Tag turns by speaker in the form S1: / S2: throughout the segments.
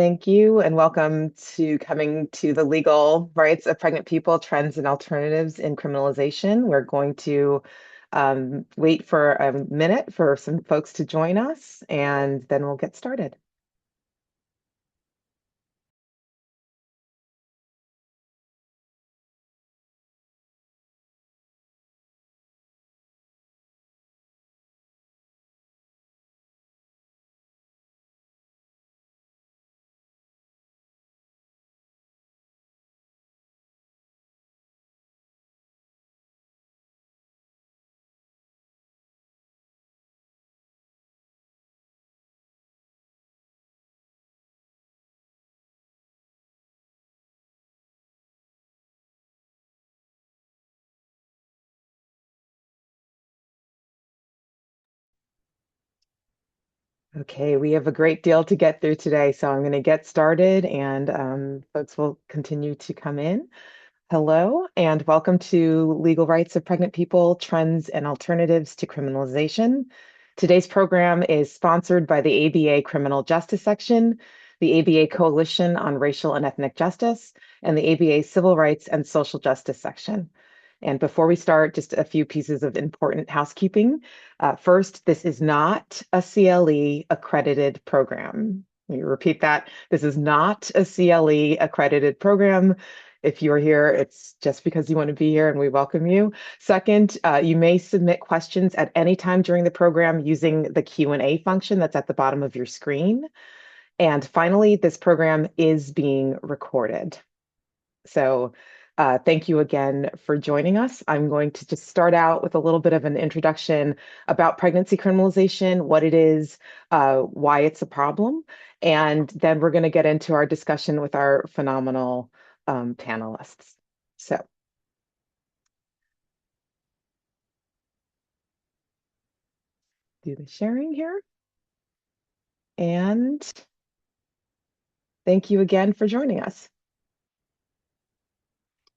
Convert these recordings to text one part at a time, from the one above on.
S1: Thank you, and welcome to coming to the legal rights of pregnant people, trends and alternatives in criminalization. We're going to wait for a minute for some folks to join us, and then we'll get started. Okay, we have a great deal to get through today, so I'm going to get started, and folks will continue to come in. Hello, and welcome to Legal Rights of Pregnant People, Trends and Alternatives to Criminalization. Today's program is sponsored by the ABA Criminal Justice Section, the ABA Coalition on Racial and Ethnic Justice, and the ABA Civil Rights and Social Justice Section. And before we start, just a few pieces of important housekeeping. First, this is not a CLE accredited program. Let me repeat that. This is not a CLE accredited program. If you're here, it's just because you want to be here and we welcome you. Second, you may submit questions at any time during the program using the Q&A function that's at the bottom of your screen. And finally, this program is being recorded. So thank you again for joining us. I'm going to just start out with a little bit of an introduction about pregnancy criminalization, what it is, why it's a problem, and then we're going to get into our discussion with our phenomenal panelists. So do the sharing here. And thank you again for joining us.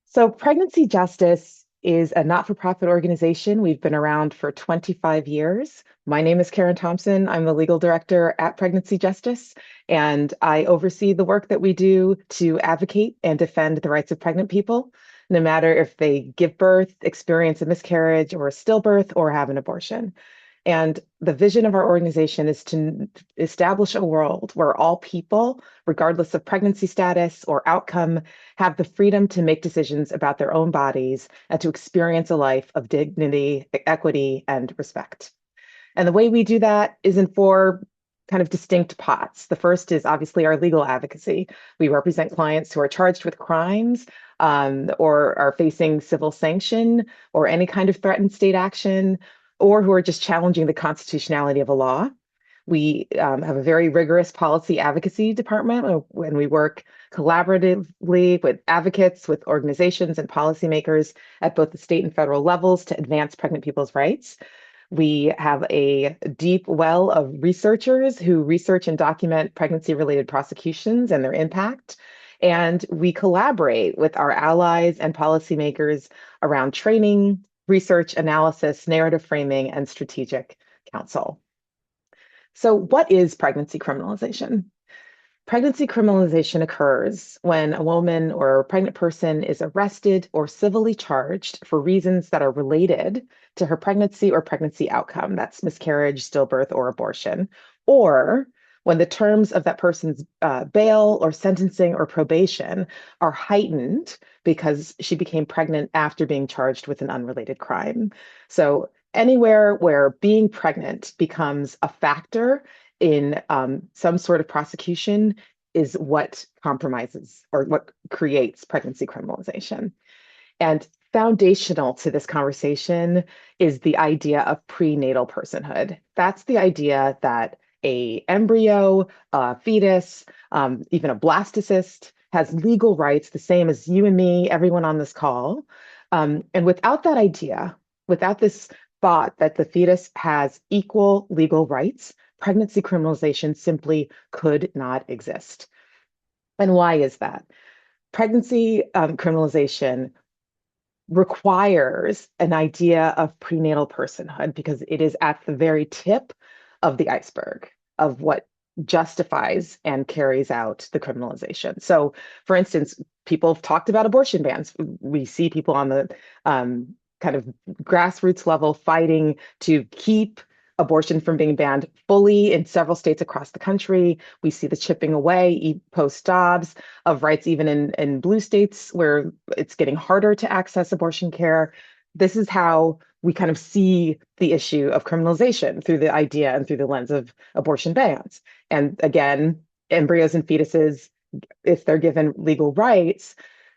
S1: So Pregnancy Justice is a not-for-profit organization. We've been around for 25 years. My name is Karen Thompson. I'm the legal director at Pregnancy Justice, and I oversee the work that we do to advocate and defend the rights of pregnant people, no matter if they give birth, experience a miscarriage or a stillbirth, or have an abortion. And the vision of our organization is to establish a world where all people, regardless of pregnancy status or outcome, have the freedom to make decisions about their own bodies and to experience a life of dignity, equity, and respect. And the way we do that is in four kind of distinct pots. The first is obviously our legal advocacy. We represent clients who are charged with crimes or are facing civil sanction or any kind of threatened state action, or who are just challenging the constitutionality of a law. We have a very rigorous policy advocacy department when we work collaboratively with advocates, with organizations and policymakers at both the state and federal levels to advance pregnant people's rights. We have a deep well of researchers who research and document pregnancy-related prosecutions and their impact. And we collaborate with our allies and policymakers around training, research, analysis, narrative framing, and strategic counsel. So what is pregnancy criminalization? Pregnancy criminalization occurs when a woman or a pregnant person is arrested or civilly charged for reasons that are related to her pregnancy or pregnancy outcome. That's miscarriage, stillbirth, or abortion. Or when the terms of that person's bail or sentencing or probation are heightened because she became pregnant after being charged with an unrelated crime. So anywhere where being pregnant becomes a factor in some sort of prosecution is what compromises or what creates pregnancy criminalization. And foundational to this conversation is the idea of prenatal personhood. That's the idea that a embryo, a fetus, even a blastocyst has legal rights the same as you and me, everyone on this call. And without that idea, without this thought that the fetus has equal legal rights, pregnancy criminalization simply could not exist. And why is that? Pregnancy criminalization requires an idea of prenatal personhood because it is at the very tip of the iceberg of what justifies and carries out the criminalization. So, for instance, people have talked about abortion bans. We see people on the kind of grassroots level fighting to keep abortion from being banned fully in several states across the country. We see the chipping away post Dobbs of rights, even in blue states where it's getting harder to access abortion care. This is how we kind of see the issue of criminalization through the idea and through the lens of abortion bans. And again, embryos and fetuses, if they're given legal rights,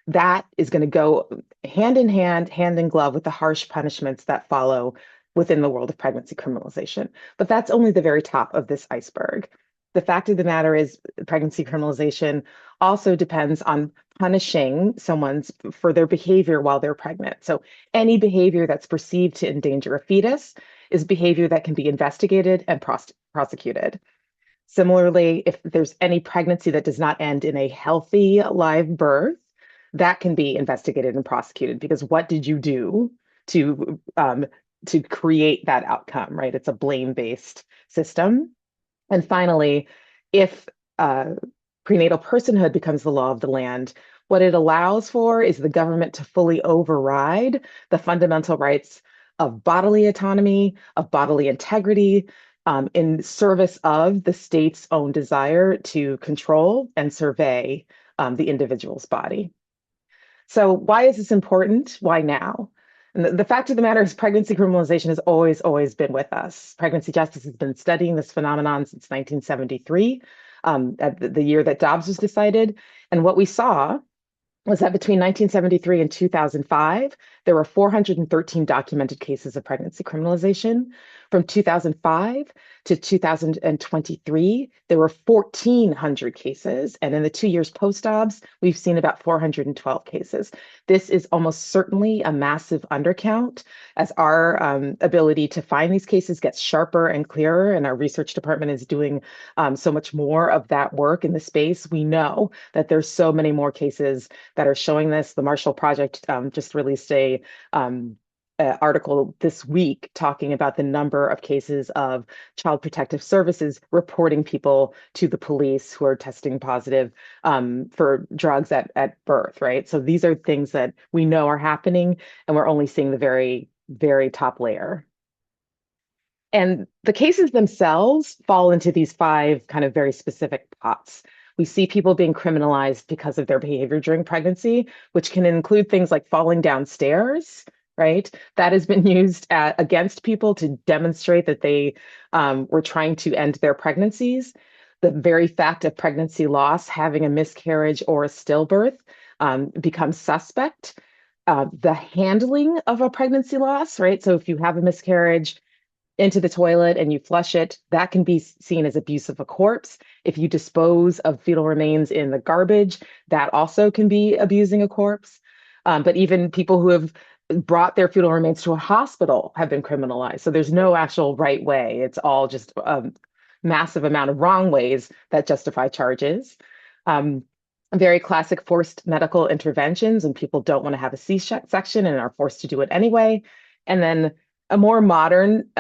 S1: that is going to go hand in hand, hand in glove with the harsh punishments that follow within the world of pregnancy criminalization. But that's only the very top of this iceberg. The fact of the matter is, pregnancy criminalization also depends on punishing someone's for their behavior while they're pregnant. So any behavior that's perceived to endanger a fetus is behavior that can be investigated and prosecuted. Similarly, if there's any pregnancy that does not end in a healthy live birth, that can be investigated and prosecuted because what did you do to to create that outcome, right? It's a blame-based system. And finally, if prenatal personhood becomes the law of the land, what it allows for is the government to fully override the fundamental rights of bodily autonomy, of bodily integrity, in service of the state's own desire to control and survey the individual's body. So why is this important? Why now? And the fact of the matter is pregnancy criminalization has always, always been with us. Pregnancy justice has been studying this phenomenon since 1973, at the year that Dobbs was decided. And what we saw was that between 1973 and 2005, there were 413 documented cases of pregnancy criminalization. From 2005 to 2023, there were 1,400 cases. And in the 2 years post-Dobbs, we've seen about 412 cases. This is almost certainly a massive undercount as our ability to find these cases gets sharper and clearer. And our research department is doing so much more of that work in the space. We know that there's so many more cases that are showing this. The Marshall Project just released a article this week talking about the number of cases of Child Protective Services reporting people to the police who are testing positive for drugs at birth, right? So these are things that we know are happening, and we're only seeing the very, very top layer. And the cases themselves fall into these five kind of very specific pots. We see people being criminalized because of their behavior during pregnancy, which can include things like falling downstairs, right? That has been used against people to demonstrate that they were trying to end their pregnancies. The very fact of pregnancy loss, having a miscarriage or a stillbirth, becomes suspect. The handling of a pregnancy loss, right? So if you have a miscarriage, into the toilet and you flush it, that can be seen as abuse of a corpse. If you dispose of fetal remains in the garbage, that also can be abusing a corpse. But even people who have brought their fetal remains to a hospital have been criminalized. So there's no actual right way. It's all just a massive amount of wrong ways that justify charges. Very classic forced medical interventions, and people don't want to have a C-section and are forced to do it anyway. And then a more modern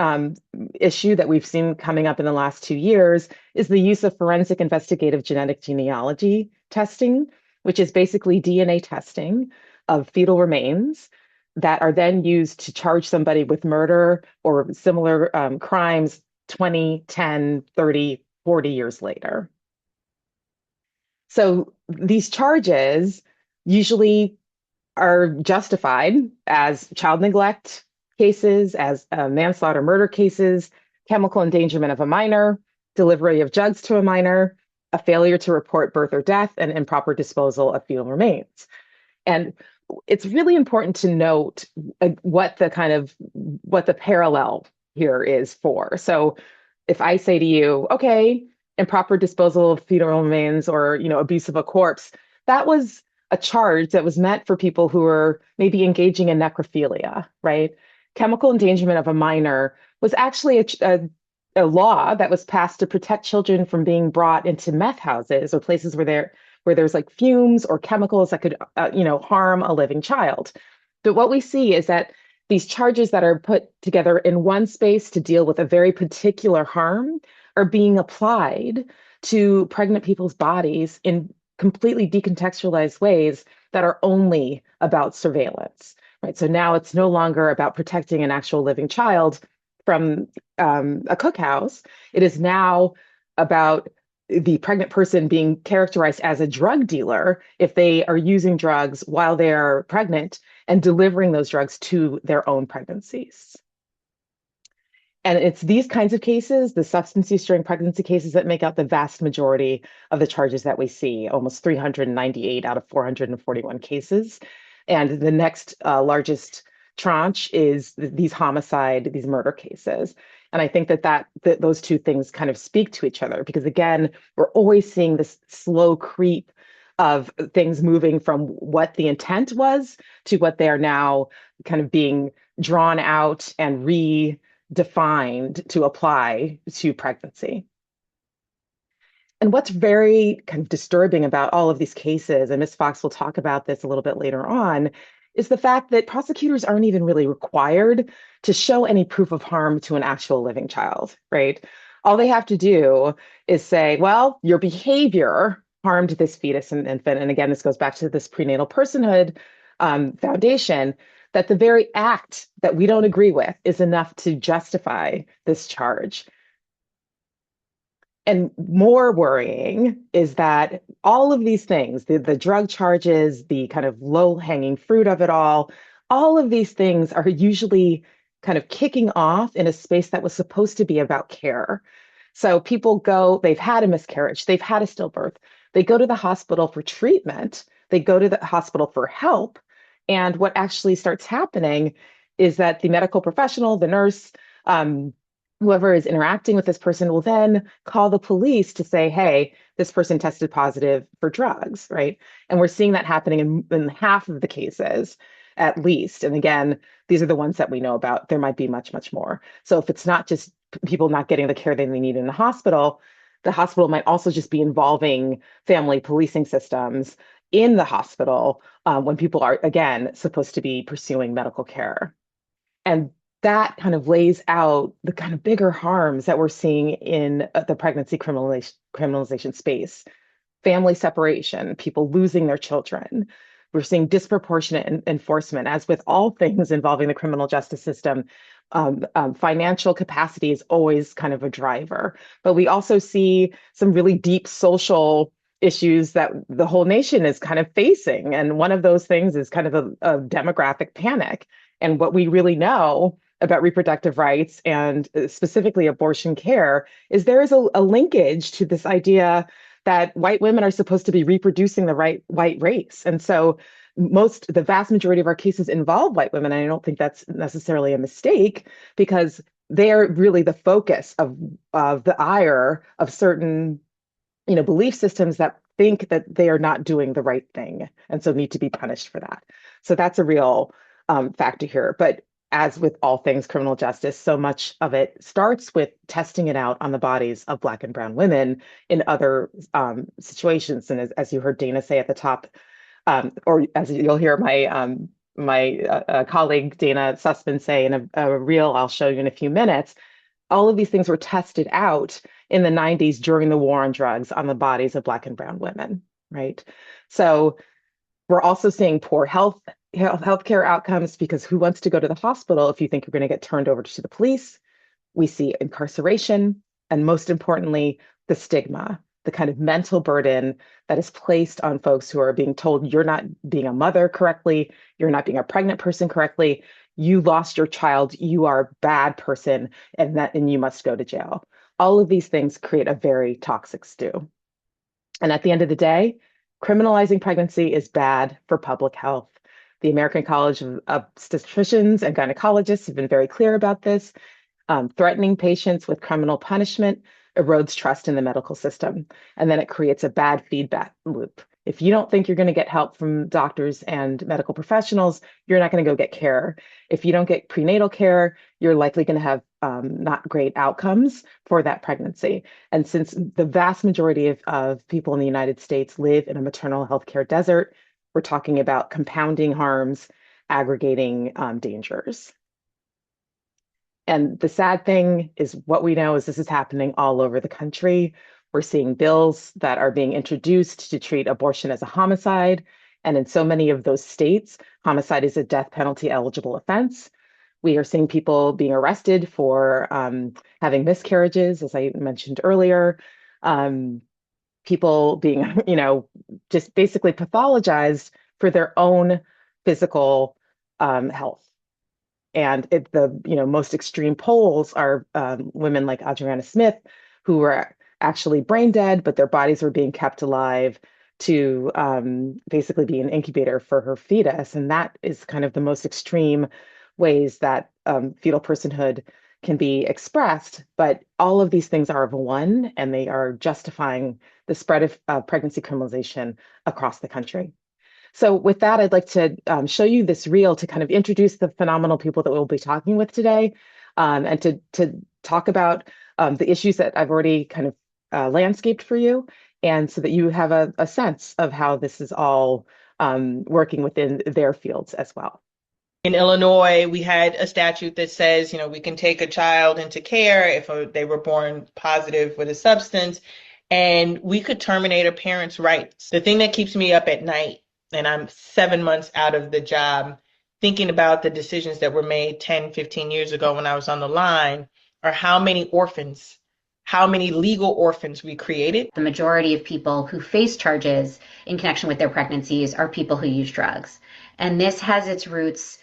S1: issue that we've seen coming up in the last 2 years is the use of forensic investigative genetic genealogy testing, which is basically DNA testing of fetal remains that are then used to charge somebody with murder or similar crimes 20, 10, 30, 40 years later. So these charges usually are justified as child neglect cases, as manslaughter murder cases, chemical endangerment of a minor, delivery of drugs to a minor, a failure to report birth or death, and improper disposal of fetal remains. And it's really important to note what the parallel here is for. So if I say to you, okay, improper disposal of fetal remains or abuse of a corpse, that was a charge that was meant for people who were maybe engaging in necrophilia, right? Chemical endangerment of a minor was actually a law that was passed to protect children from being brought into meth houses or places where there's like fumes or chemicals that could harm a living child. But what we see is that these charges that are put together in one space to deal with a very particular harm are being applied to pregnant people's bodies in completely decontextualized ways that are only about surveillance, right? So now it's no longer about protecting an actual living child from a cookhouse. It is now about the pregnant person being characterized as a drug dealer if they are using drugs while they're pregnant and delivering those drugs to their own pregnancies. And it's these kinds of cases, the substance use during pregnancy cases, that make out the vast majority of the charges that we see, almost 398 out of 441 cases. And the next largest tranche is these homicide, these murder cases. And I think that those two things kind of speak to each other because, again, we're always seeing this slow creep of things moving from what the intent was to what they are now kind of being drawn out and defined to apply to pregnancy. And what's very kind of disturbing about all of these cases, and Ms. Fox will talk about this a little bit later on, is the fact that prosecutors aren't even really required to show any proof of harm to an actual living child, right? All they have to do is say, well, your behavior harmed this fetus and infant. And again, this goes back to this prenatal personhood foundation, that the very act that we don't agree with is enough to justify this charge. And more worrying is that all of these things, the drug charges, the kind of low hanging fruit of it all of these things are usually kind of kicking off in a space that was supposed to be about care. So people go, they've had a miscarriage, they've had a stillbirth, they go to the hospital for treatment, they go to the hospital for help. And what actually starts happening is that the medical professional, the nurse, whoever is interacting with this person will then call the police to say, hey, this person tested positive for drugs, right? And we're seeing that happening in half of the cases, at least. And again, these are the ones that we know about. There might be much, much more. So if it's not just people not getting the care they need in the hospital might also just be involving family policing systems in the hospital when people are, again, supposed to be pursuing medical care. And that kind of lays out the kind of bigger harms that we're seeing in the pregnancy criminalization space. Family separation, people losing their children. We're seeing disproportionate enforcement, as with all things involving the criminal justice system. Financial capacity is always kind of a driver, but we also see some really deep social issues that the whole nation is kind of facing. And one of those things is kind of a demographic panic. And what we really know about reproductive rights and specifically abortion care is there is a linkage to this idea that white women are supposed to be reproducing the right white race. And so the vast majority of our cases involve white women. And I don't think that's necessarily a mistake because they're really the focus of the ire of certain, belief systems that think that they are not doing the right thing and so need to be punished for that. So that's a real factor here. But as with all things criminal justice, so much of it starts with testing it out on the bodies of Black and Brown women in other situations. And as you heard Dana say at the top, or as you'll hear my colleague Dana Sussman say in a reel I'll show you in a few minutes, all of these things were tested out in the 90s during the war on drugs on the bodies of Black and Brown women, right? So we're also seeing poor healthcare outcomes because who wants to go to the hospital if you think you're going to get turned over to the police? We see incarceration, and most importantly, the stigma, the kind of mental burden that is placed on folks who are being told you're not being a mother correctly, you're not being a pregnant person correctly, you lost your child, you are a bad person, and you must go to jail. All of these things create a very toxic stew. And at the end of the day, criminalizing pregnancy is bad for public health. The American College of Obstetricians and Gynecologists have been very clear about this. Threatening patients with criminal punishment erodes trust in the medical system, and then it creates a bad feedback loop. If you don't think you're going to get help from doctors and medical professionals, you're not going to go get care. If you don't get prenatal care, you're likely going to have not great outcomes for that pregnancy. And since the vast majority of people in the United States live in a maternal health care desert, we're talking about compounding harms, aggregating dangers. And the sad thing is what we know is this is happening all over the country. We're seeing bills that are being introduced to treat abortion as a homicide. And in so many of those states, homicide is a death penalty eligible offense. We are seeing people being arrested for having miscarriages, as I mentioned earlier. Um, People being, just basically pathologized for their own physical health. And the most extreme polls are women like Adriana Smith, who were actually brain dead, but their bodies were being kept alive to basically be an incubator for her fetus. And that is kind of the most extreme ways that fetal personhood can be expressed. But all of these things are of one, and they are justifying the spread of pregnancy criminalization across the country. So with that, I'd like to show you this reel to kind of introduce the phenomenal people that we'll be talking with today, and to talk about the issues that I've already kind of landscaped for you, and so that you have a sense of how this is all working within their fields as well.
S2: In Illinois, we had a statute that says, we can take a child into care if they were born positive with a substance, and we could terminate a parent's rights. The thing that keeps me up at night, and I'm 7 months out of the job, thinking about the decisions that were made 10, 15 years ago when I was on the line, are how many orphans, how many legal orphans we created.
S3: The majority of people who face charges in connection with their pregnancies are people who use drugs. And this has its roots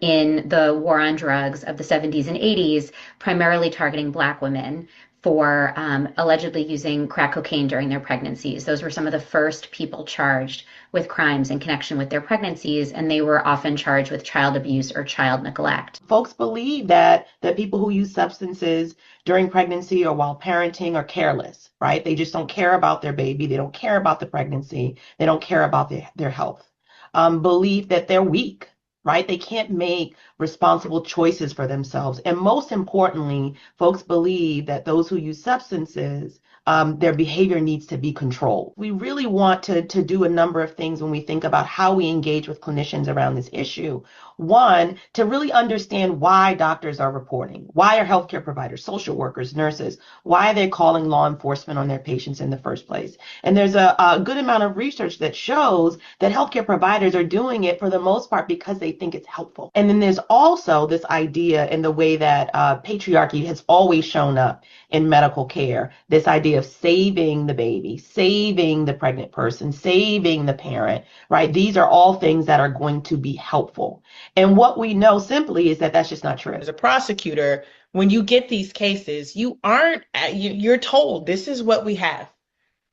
S3: in the war on drugs of the 70s and 80s, primarily targeting Black women for allegedly using crack cocaine during their pregnancies. Those were some of the first people charged with crimes in connection with their pregnancies, and they were often charged with child abuse or child neglect.
S4: Folks believe that people who use substances during pregnancy or while parenting are careless, right? They just don't care about their baby. They don't care about the pregnancy. They don't care about their health. Believe that they're weak, right? They can't make responsible choices for themselves. And most importantly, folks believe that those who use substances, their behavior needs to be controlled. We really want to do a number of things when we think about how we engage with clinicians around this issue. One, to really understand why doctors are reporting. Why are healthcare providers, social workers, nurses, why are they calling law enforcement on their patients in the first place? And there's a good amount of research that shows that healthcare providers are doing it for the most part because they think it's helpful. And then there's also this idea in the way that patriarchy has always shown up in medical care, this idea of saving the baby, saving the pregnant person, saving the parent, right? These are all things that are going to be helpful. And what we know simply is that that's just not true.
S2: As a prosecutor, when you get these cases, you're told this is what we have.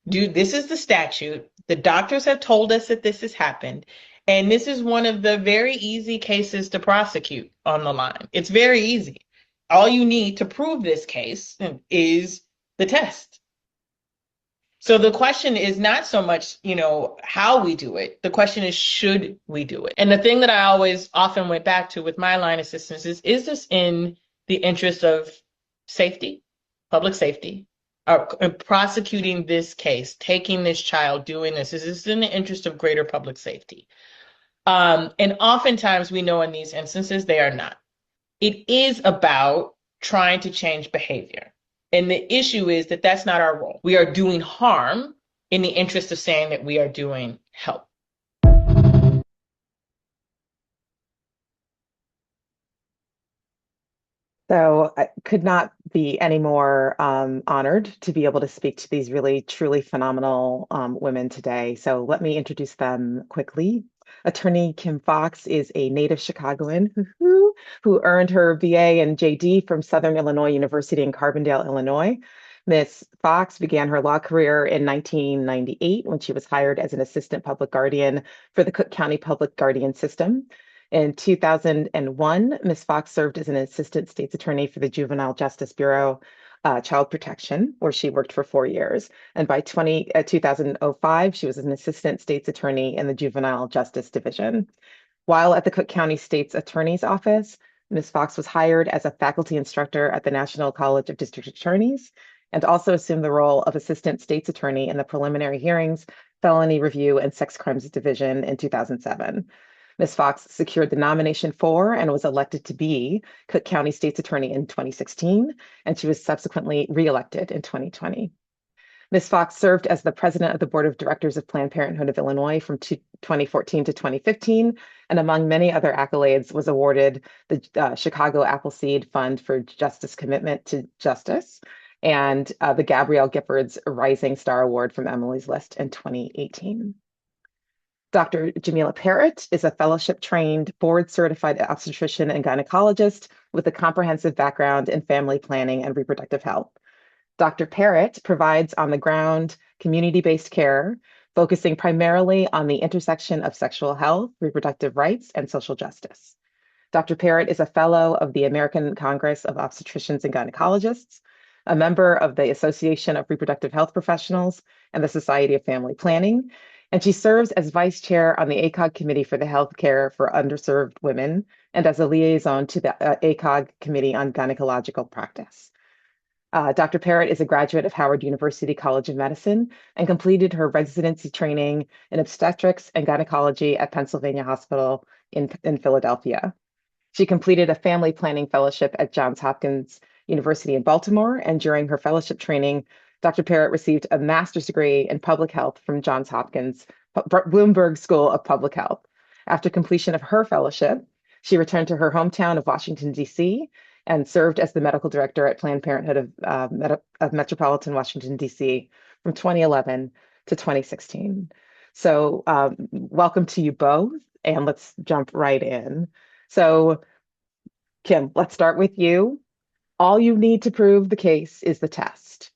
S2: This is the statute. The doctors have told us that this has happened. And this is one of the very easy cases to prosecute on the line. It's very easy. All you need to prove this case is the test. So the question is not so much, how we do it. The question is, should we do it? And the thing that I always often went back to with my line assistance is this in the interest of safety, public safety, prosecuting this case, taking this child, doing this? Is this in the interest of greater public safety? And oftentimes we know in these instances, they are not. It is about trying to change behavior. And the issue is that that's not our role. We are doing harm in the interest of saying that we are doing help.
S1: So I could not be any more honored to be able to speak to these really, truly phenomenal women today. So let me introduce them quickly. Attorney Kim Fox is a native Chicagoan who earned her BA and JD from Southern Illinois University in Carbondale, Illinois. Miss Fox began her law career in 1998 when she was hired as an assistant public guardian for the Cook County Public Guardian System. In 2001, Ms. Fox served as an assistant state's attorney for the Juvenile Justice Bureau, Child Protection, where she worked for 4 years. And by 2005, she was an assistant state's attorney in the Juvenile Justice Division. While at the Cook County State's Attorney's Office, Ms. Fox was hired as a faculty instructor at the National College of District Attorneys and also assumed the role of assistant state's attorney in the preliminary hearings, felony review, and sex crimes division in 2007. Ms. Fox secured the nomination for and was elected to be Cook County State's Attorney in 2016, and she was subsequently reelected in 2020. Ms. Fox served as the president of the board of directors of Planned Parenthood of Illinois from 2014 to 2015, and among many other accolades, was awarded the Chicago Appleseed Fund for Justice Commitment to Justice and the Gabrielle Giffords Rising Star Award from Emily's List in 2018. Dr. Jamila Parrott is a fellowship trained, board certified obstetrician and gynecologist with a comprehensive background in family planning and reproductive health. Dr. Parrott provides on the ground community based care, focusing primarily on the intersection of sexual health, reproductive rights, and social justice. Dr. Parrott is a fellow of the American Congress of Obstetricians and Gynecologists, a member of the Association of Reproductive Health Professionals and the Society of Family Planning, and she serves as vice chair on the ACOG Committee for the Health Care for Underserved Women and as a liaison to the ACOG Committee on Gynecological Practice. Dr. Parrott is a graduate of Howard University College of Medicine and completed her residency training in obstetrics and gynecology at Pennsylvania Hospital in Philadelphia. She completed a family planning fellowship at Johns Hopkins University in Baltimore, and during her fellowship training, Dr. Parrott received a master's degree in public health from Johns Hopkins Bloomberg School of Public Health. After completion of her fellowship, she returned to her hometown of Washington, D.C., and served as the medical director at Planned Parenthood of Metropolitan Washington, D.C. from 2011 to 2016. So welcome to you both, and let's jump right in. So Kim, let's start with you. All you need to prove the case is the test.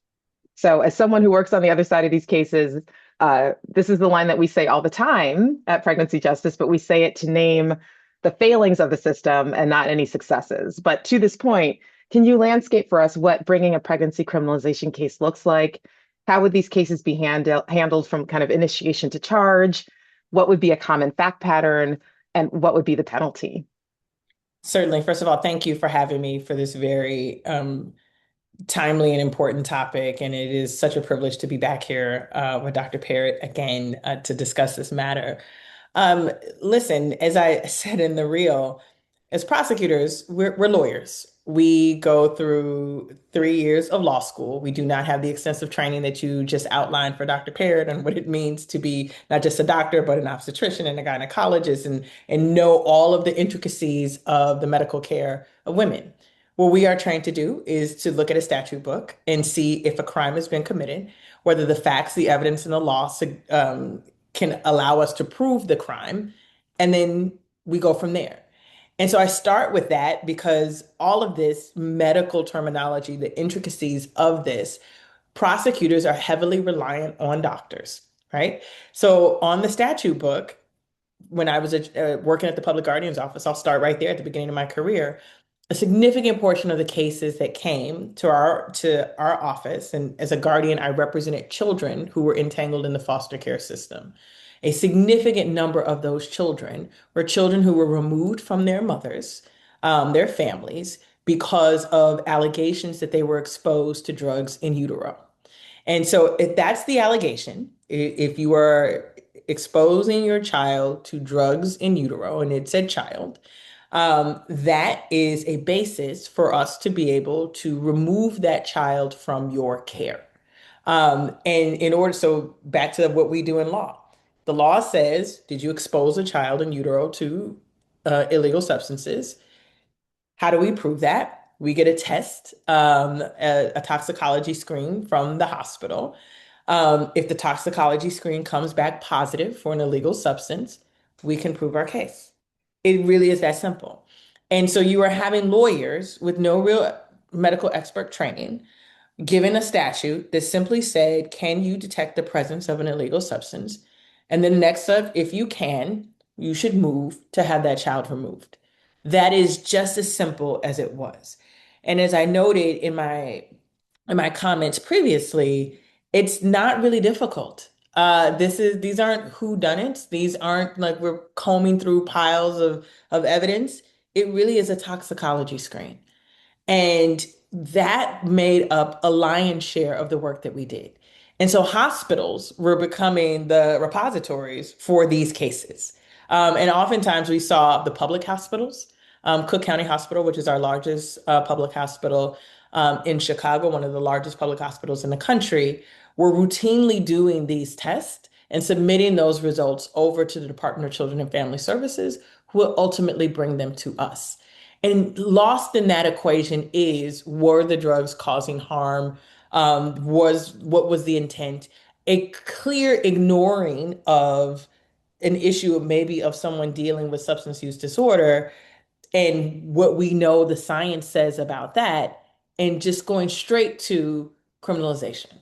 S1: So as someone who works on the other side of these cases, this is the line that we say all the time at Pregnancy Justice, but we say it to name the failings of the system and not any successes. But to this point, can you landscape for us what bringing a pregnancy criminalization case looks like? How would these cases be handled from kind of initiation to charge? What would be a common fact pattern? And what would be the penalty?
S2: Certainly. First of all, thank you for having me for this very timely and important topic. And it is such a privilege to be back here with Dr. Parrott again to discuss this matter. Um, Listen, as I said in the reel, as prosecutors, we're lawyers. We go through 3 years of law school. We do not have the extensive training that you just outlined for Dr. Parrott and what it means to be not just a doctor, but an obstetrician and a gynecologist and know all of the intricacies of the medical care of women. What we are trained to do is to look at a statute book and see if a crime has been committed, whether the facts, the evidence, and the law can allow us to prove the crime, and then we go from there. And so I start with that because all of this medical terminology, the intricacies of this, prosecutors are heavily reliant on doctors, right? So on the statute book, when I was working at the public guardian's office, I'll start right there at the beginning of my career. A significant portion of the cases that came to our office, and as a guardian, I represented children who were entangled in the foster care system. A significant number of those children were children who were removed from their mothers, their families, because of allegations that they were exposed to drugs in utero. And so, if that's the allegation, if you are exposing your child to drugs in utero, and it said child, that is a basis for us to be able to remove that child from your care. And in order, so back to what we do in law. The law says, did you expose a child in utero to illegal substances? How do we prove that? We get a test, a toxicology screen from the hospital. If the toxicology screen comes back positive for an illegal substance, we can prove our case. It really is that simple. And so you are having lawyers with no real medical expert training given a statute that simply said, can you detect the presence of an illegal substance? And then next up, if you can, you should move to have that child removed. That is just as simple as it was. And as I noted in my comments previously, it's not really difficult. These aren't whodunits. These aren't like we're combing through piles of evidence. It really is a toxicology screen. And that made up a lion's share of the work that we did. And so hospitals were becoming the repositories for these cases. And oftentimes we saw the public hospitals, Cook County Hospital, which is our largest public hospital in Chicago, one of the largest public hospitals in the country, were routinely doing these tests and submitting those results over to the Department of Children and Family Services, who will ultimately bring them to us. And lost in that equation is, were the drugs causing harm? What was the intent? A clear ignoring of an issue of maybe of someone dealing with substance use disorder and what we know the science says about that, and just going straight to criminalization.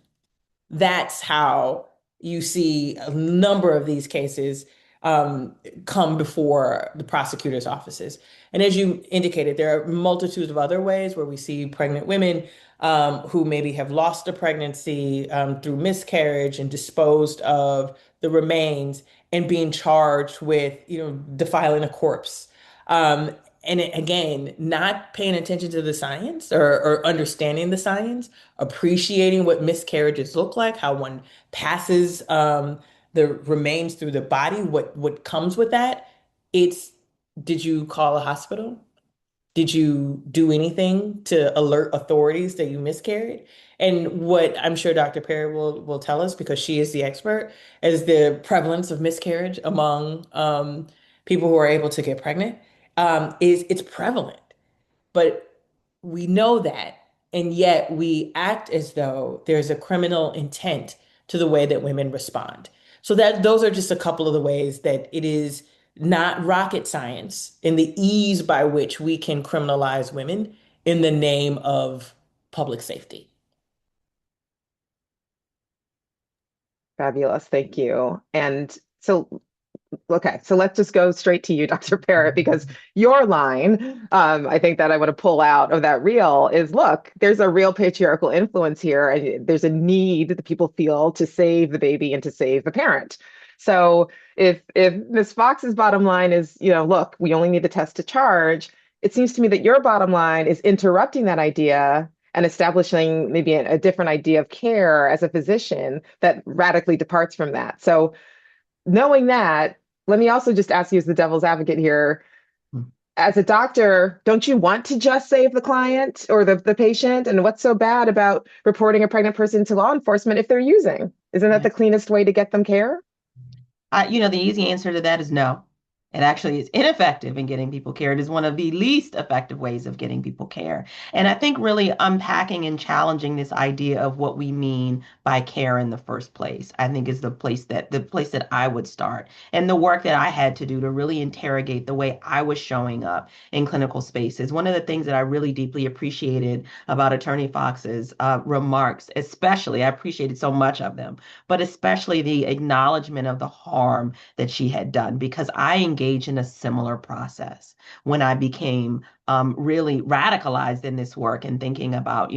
S2: That's how you see a number of these cases um, come before the prosecutor's offices. And as you indicated, there are multitudes of other ways where we see pregnant women who maybe have lost a pregnancy through miscarriage and disposed of the remains and being charged with, defiling a corpse. Um, again, not paying attention to the science or understanding the science, appreciating what miscarriages look like, how one passes the remains through the body, what comes with that. It's, did you call a hospital? Did you do anything to alert authorities that you miscarried? And what I'm sure Dr. Perry will tell us, because she is the expert, is the prevalence of miscarriage among people who are able to get pregnant. Is it's prevalent, but we know that, and yet we act as though there's a criminal intent to the way that women respond. So that those are just a couple of the ways that it is not rocket science in the ease by which we can criminalize women in the name of public safety.
S1: Fabulous. Thank you. And so okay, so let's just go straight to you, Dr. Parrott, because your line, I think that I want to pull out of that reel is, look, there's a real patriarchal influence here, and there's a need that the people feel to save the baby and to save the parent. So if Ms. Fox's bottom line is, look, we only need the test to charge, it seems to me that your bottom line is interrupting that idea and establishing maybe a different idea of care as a physician that radically departs from that. So knowing that, let me also just ask you as the devil's advocate here. As a doctor, don't you want to just save the client or the patient? And what's so bad about reporting a pregnant person to law enforcement if they're using? Isn't that
S4: Yeah.
S1: the cleanest way to get them care?
S4: The easy answer to that is no. It actually is ineffective in getting people care. It is one of the least effective ways of getting people care. And I think really unpacking and challenging this idea of what we mean by care in the first place, I think is the place that I would start. And the work that I had to do to really interrogate the way I was showing up in clinical spaces. One of the things that I really deeply appreciated about Attorney Fox's remarks, especially, I appreciated so much of them, but especially the acknowledgement of the harm that she had done, because I engaged in a similar process when I became really radicalized in this work and thinking about,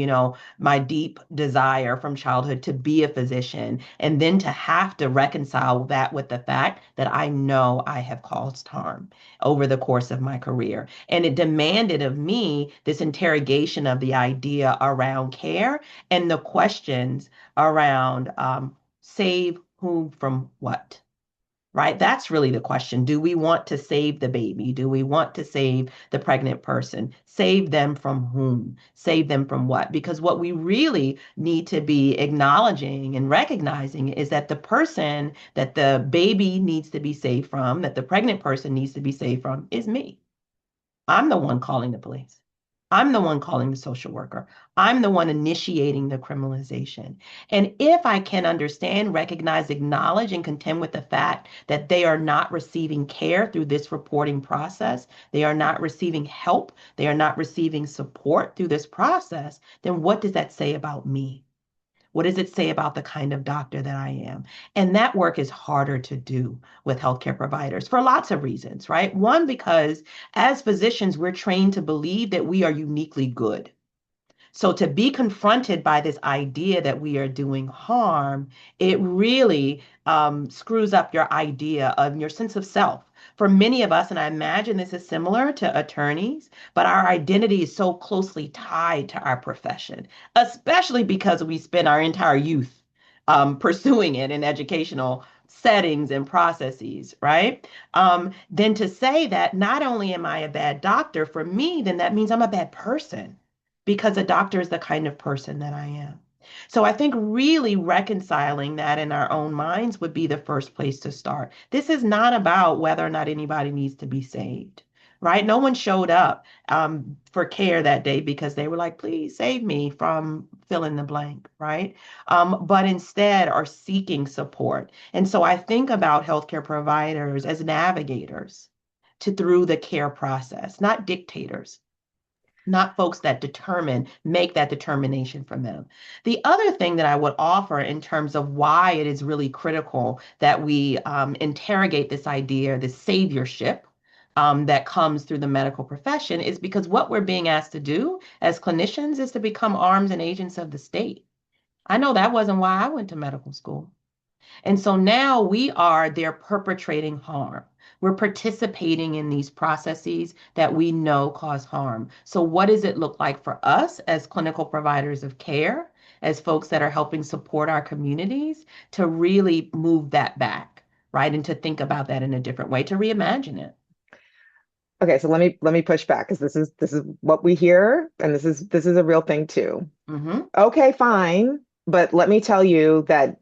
S4: my deep desire from childhood to be a physician, and then to have to reconcile that with the fact that I know I have caused harm over the course of my career. And it demanded of me this interrogation of the idea around care and the questions around save whom from what? Right? That's really the question. Do we want to save the baby? Do we want to save the pregnant person? Save them from whom? Save them from what? Because what we really need to be acknowledging and recognizing is that the person that the baby needs to be saved from, that the pregnant person needs to be saved from, is me. I'm the one calling the police. I'm the one calling the social worker. I'm the one initiating the criminalization. And if I can understand, recognize, acknowledge, and contend with the fact that they are not receiving care through this reporting process, they are not receiving help, they are not receiving support through this process, then what does that say about me? What does it say about the kind of doctor that I am? And that work is harder to do with healthcare providers for lots of reasons, right? One, because as physicians, we're trained to believe that we are uniquely good. So to be confronted by this idea that we are doing harm, it really screws up your idea of your sense of self. For many of us, and I imagine this is similar to attorneys, but our identity is so closely tied to our profession, especially because we spend our entire youth pursuing it in educational settings and processes, right? Then to say that not only am I a bad doctor for me, then that means I'm a bad person because a doctor is the kind of person that I am. So I think really reconciling that in our own minds would be the first place to start. This is not about whether or not anybody needs to be saved, right? No one showed up for care that day because they were like, please save me from fill in the blank, right? But instead are seeking support. And so I think about healthcare providers as navigators to through the care process, not dictators, not folks that make that determination from them. The other thing that I would offer in terms of why it is really critical that we interrogate this idea, this saviorship that comes through the medical profession, is because what we're being asked to do as clinicians is to become arms and agents of the state. I know that wasn't why I went to medical school. And so now we are there perpetrating harm. We're participating in these processes that we know cause harm. So, what does it look like for us as clinical providers of care, as folks that are helping support our communities to really move that back, right? And to think about that in a different way, to reimagine it.
S1: Okay, so let me push back because this is what we hear, and this is a real thing too.
S4: Hmm.
S1: Okay, fine, but let me tell you that,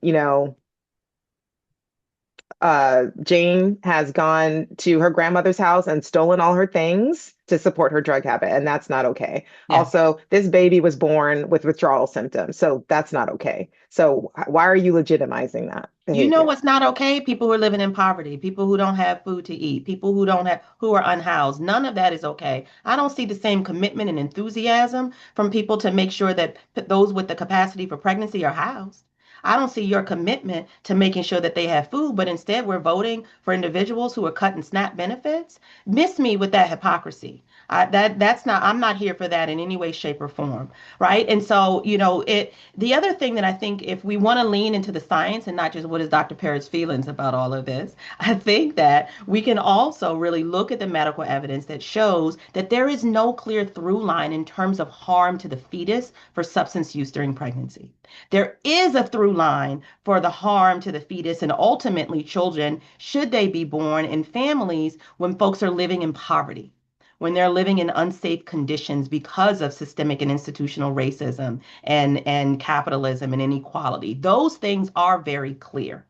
S1: Jane has gone to her grandmother's house and stolen all her things to support her drug habit, and that's not okay.
S4: Yeah.
S1: Also, this baby was born with withdrawal symptoms, so that's not okay. So why are you legitimizing that
S4: You know
S1: behavior?
S4: what's not okay? People who are living in poverty, people who don't have food to eat, people who are unhoused. None of that is okay. I don't see the same commitment and enthusiasm from people to make sure that those with the capacity for pregnancy are housed. I don't see your commitment to making sure that they have food, but instead we're voting for individuals who are cutting SNAP benefits. Miss me with that hypocrisy. That's not, I'm not here for that in any way, shape, or form, right? And so, the other thing that I think, if we want to lean into the science and not just what is Dr. Parrott's feelings about all of this, I think that we can also really look at the medical evidence that shows that there is no clear through line in terms of harm to the fetus for substance use during pregnancy. There is a through line for the harm to the fetus and ultimately children, should they be born in families when folks are living in poverty, when they're living in unsafe conditions because of systemic and institutional racism and capitalism and inequality. Those things are very clear.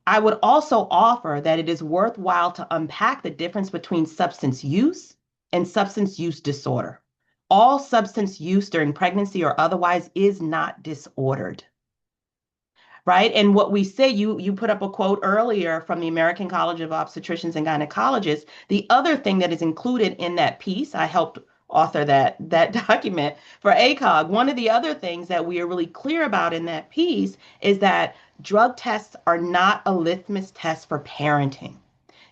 S4: I would also offer that it is worthwhile to unpack the difference between substance use and substance use disorder. All substance use during pregnancy or otherwise is not disordered, right? And what we say, you put up a quote earlier from the American College of Obstetricians and Gynecologists. The other thing that is included in that piece, I helped author that document for ACOG. One of the other things that we are really clear about in that piece is that drug tests are not a litmus test for parenting.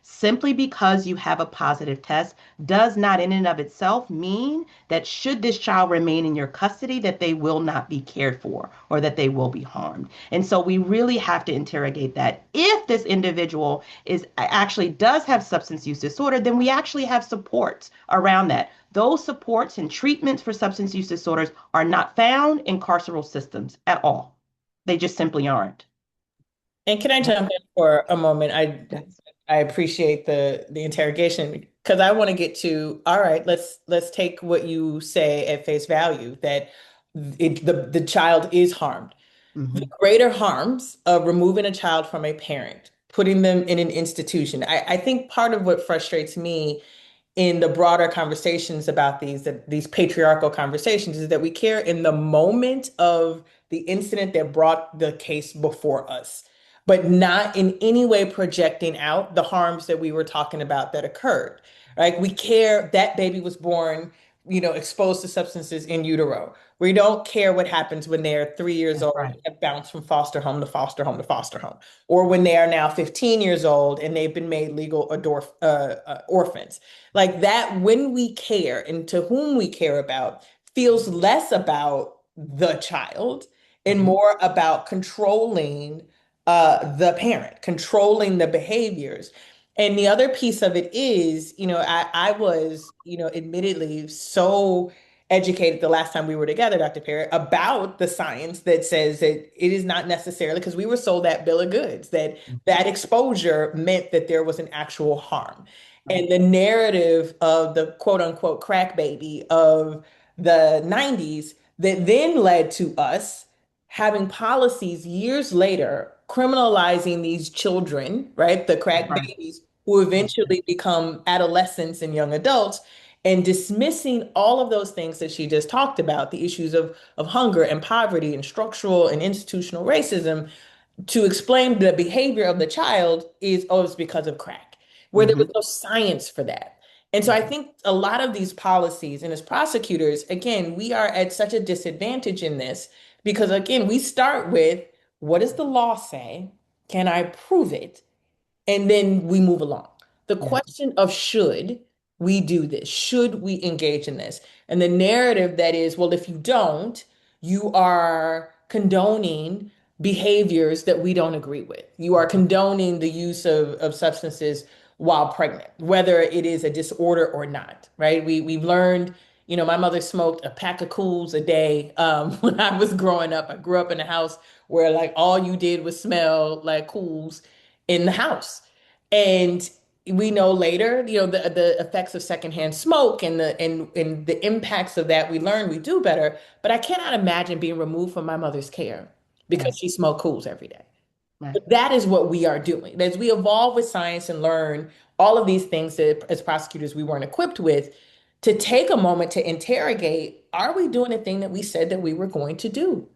S4: Simply because you have a positive test does not in and of itself mean that should this child remain in your custody, that they will not be cared for or that they will be harmed. And so we really have to interrogate that. If this individual is actually does have substance use disorder, then we actually have supports around that. Those supports and treatments for substance use disorders are not found in carceral systems at all. They just simply aren't.
S2: And can I jump in for a moment? I
S1: Yes.
S2: I appreciate the interrogation because I want to get to, all right, let's take what you say at face value that the child is harmed. The
S4: Mhm.
S2: greater harms of removing a child from a parent, putting them in an institution. I think part of what frustrates me in the broader conversations about these patriarchal conversations is that we care in the moment of the incident that brought the case before us, but not in any way projecting out the harms that we were talking about that occurred. Right? We care that baby was born, exposed to substances in utero. We don't care what happens when they're 3 years
S4: That's
S2: old
S4: right.
S2: and bounced from foster home to foster home to foster home, or when they are now 15 years old and they've been made legal orphans. Like that, when we care and to whom we care about, feels less about the child and
S4: Mhm.
S2: more about controlling the parent, controlling the behaviors. And the other piece of it is, I was, admittedly so educated the last time we were together, Dr. Parrott, about the science that says that it is not necessarily because we were sold that bill of goods, that that exposure meant that there was an actual harm.
S4: Right.
S2: And the narrative of the quote unquote crack baby of the 90s that then led to us having policies years later criminalizing these children, right? The crack
S4: Right.
S2: babies who
S4: That's right.
S2: eventually become adolescents and young adults, and dismissing all of those things that she just talked about, the issues of hunger and poverty and structural and institutional racism, to explain the behavior of the child is, oh, it's because of crack, where there was
S4: Hmm.
S2: no science for that. And so I think a lot of these policies, and as prosecutors, again, we are at such a disadvantage in this because, again, we start with what does the law say? Can I prove it? And then we move along. The
S4: Yeah.
S2: question of should we do this? Should we engage in this? And the narrative that is, well, if you don't, you are condoning behaviors that we don't agree with. You are condoning the use of substances while pregnant, whether it is a disorder or not, right? We've learned, my mother smoked a pack of cools a day when I was growing up. I grew up in a house where like all you did was smell like cools in the house. And we know later, the effects of secondhand smoke and the impacts of that we learn we do better. But I cannot imagine being removed from my mother's care because
S4: Right.
S2: she smoked cools every day.
S4: Right.
S2: But that is what we are doing. As we evolve with science and learn all of these things that as prosecutors we weren't equipped with, to take a moment to interrogate, are we doing the thing that we said that we were going to do?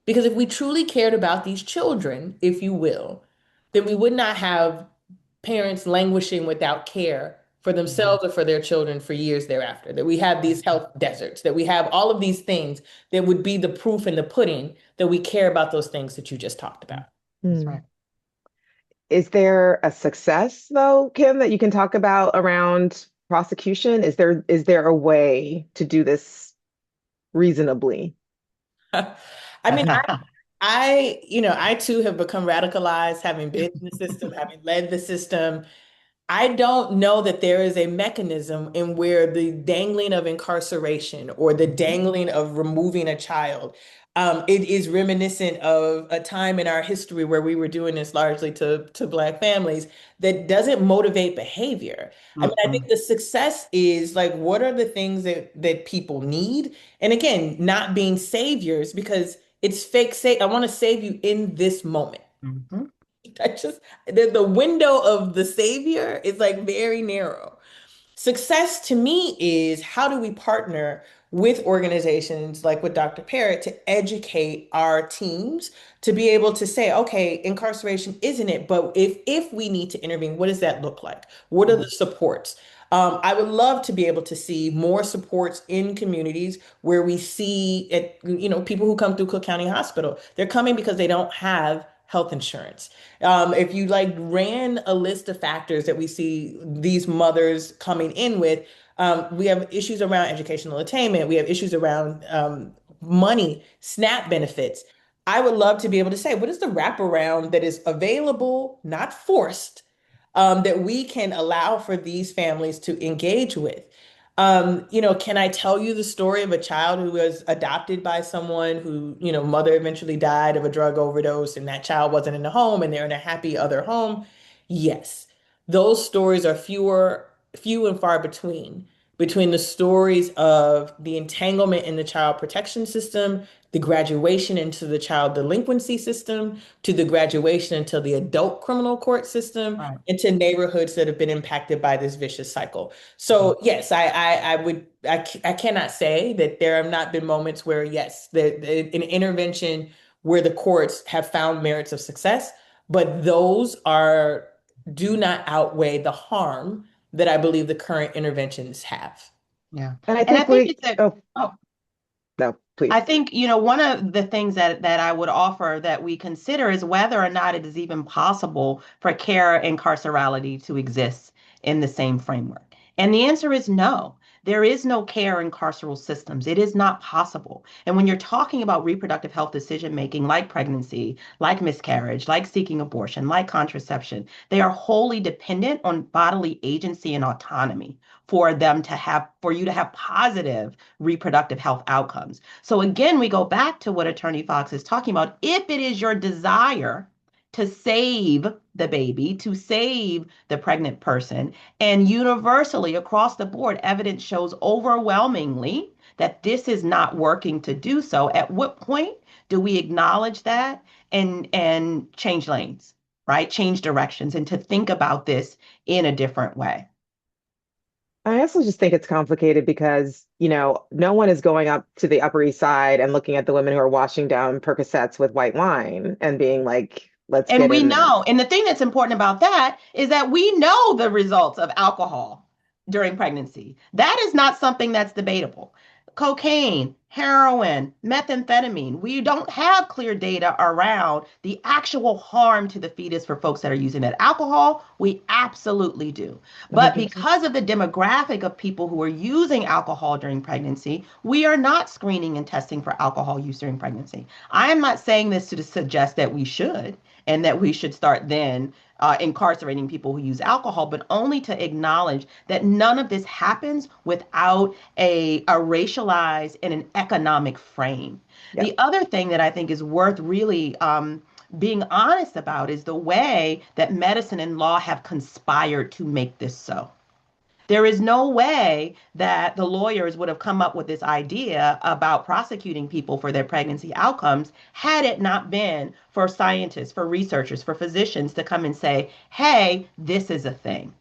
S2: Because if we truly cared about these children, if you will, then we would not have parents languishing without care for
S4: Mhm.
S2: themselves or for their children for years thereafter. That we have these health deserts, that we have all of these things that would be the proof in the pudding that we care about those things that you just talked about.
S4: That's
S1: Hmm.
S4: right.
S1: Is there a success though, Kim, that you can talk about around prosecution? Is there a way to do this reasonably?
S2: I mean, I too have become radicalized, having been in the system, having led the system. I don't know that there is a mechanism in where the dangling of incarceration or the
S4: Mhm.
S2: dangling of removing a child, it is reminiscent of a time in our history where we were doing this largely to Black families that doesn't motivate behavior. I mean, I think
S4: Mm-mm.
S2: the success is like, what are the things that people need? And again, not being saviors because it's fake. Say, I want to save you in this moment.
S4: Mhm.
S2: I just the window of the savior is like very narrow. Success to me is how do we partner with organizations like with Dr. Parrott to educate our teams to be able to say, okay, incarceration isn't it, but if we need to intervene, what does that look like? What are the
S4: Mhm.
S2: supports? I would love to be able to see more supports in communities where we see it, people who come through Cook County Hospital, they're coming because they don't have health insurance. If you like ran a list of factors that we see these mothers coming in with, we have issues around educational attainment. We have issues around money, SNAP benefits. I would love to be able to say, what is the wraparound that is available, not forced, that we can allow for these families to engage with? Can I tell you the story of a child who was adopted by someone who, mother eventually died of a drug overdose and that child wasn't in the home and they're in a happy other home? Yes. Those stories are few and far between the stories of the entanglement in the child protection system, the graduation into the child delinquency system, to the graduation into the adult criminal court system,
S4: Right.
S2: into neighborhoods that have been impacted by this vicious cycle. So yes, I cannot say that there have not been moments where yes, an intervention where the courts have found merits of success, but those are do not outweigh the harm that I believe the current interventions have.
S4: Yeah.
S1: And I
S4: And I
S1: think
S4: think
S1: we,
S4: it's a,
S1: oh,
S4: oh,
S1: no,
S4: I
S1: please.
S4: think, one of the things that I would offer that we consider is whether or not it is even possible for care and carcerality to exist in the same framework. And the answer is no. There is no care in carceral systems. It is not possible. And when you're talking about reproductive health decision making, like pregnancy, like miscarriage, like seeking abortion, like contraception, they are wholly dependent on bodily agency and autonomy for them to have, for you to have positive reproductive health outcomes. So again, we go back to what Attorney Fox is talking about. If it is your desire to save the baby, to save the pregnant person, and universally across the board, evidence shows overwhelmingly that this is not working to do so, at what point do we acknowledge that and change lanes, right? Change directions and to think about this in a different way.
S1: I also just think it's complicated because, no one is going up to the Upper East Side and looking at the women who are washing down Percocets with white wine and being like, let's
S4: And
S1: get
S4: we
S1: in there.
S4: know, and the thing that's important about that is that we know the results of alcohol during pregnancy. That is not something that's debatable. Cocaine, heroin, methamphetamine, we don't have clear data around the actual harm to the fetus for folks that are using that. Alcohol, we absolutely do. But
S1: 100%.
S4: because of the demographic of people who are using alcohol during pregnancy, we are not screening and testing for alcohol use during pregnancy. I am not saying this to suggest that we should and that we should start then incarcerating people who use alcohol, but only to acknowledge that none of this happens without a racialized and an economic frame.
S1: Yep.
S4: The other thing that I think is worth really being honest about is the way that medicine and law have conspired to make this so. There is no way that the lawyers would have come up with this idea about prosecuting people for their pregnancy outcomes had it not been for scientists, for researchers, for physicians to come and say, hey, this is a thing,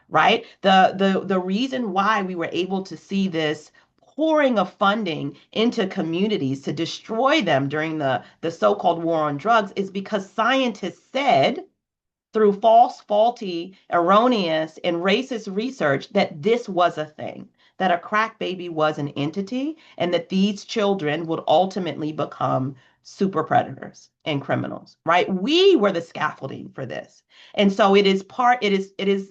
S4: right? The reason why we were able to see this pouring of funding into communities to destroy them during the so-called war on drugs is because scientists said through false, faulty, erroneous, and racist research that this was a thing, that a crack baby was an entity, and that these children would ultimately become super predators and criminals, right? We were the scaffolding for this. And so it is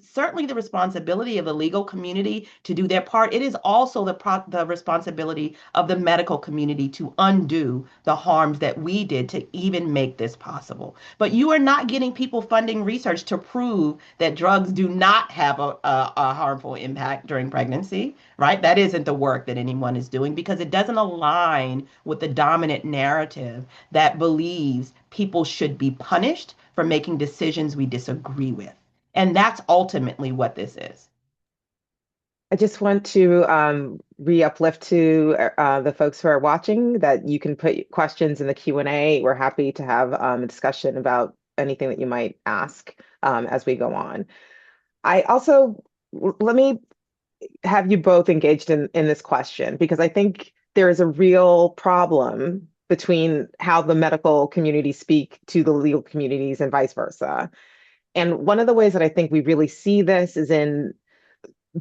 S4: certainly the responsibility of the legal community to do their part. It is also the responsibility of the medical community to undo the harms that we did to even make this possible. But you are not getting people funding research to prove that drugs do not have a harmful impact during pregnancy, right? That isn't the work that anyone is doing because it doesn't align with the dominant narrative that believes people should be punished for making decisions we disagree with. And that's ultimately what this is.
S1: I just want to re-uplift to the folks who are watching that you can put questions in the Q&A. We're happy to have a discussion about anything that you might ask as we go on. I also, let me have you both engaged in this question because I think there is a real problem between how the medical community speak to the legal communities and vice versa. And one of the ways that I think we really see this is in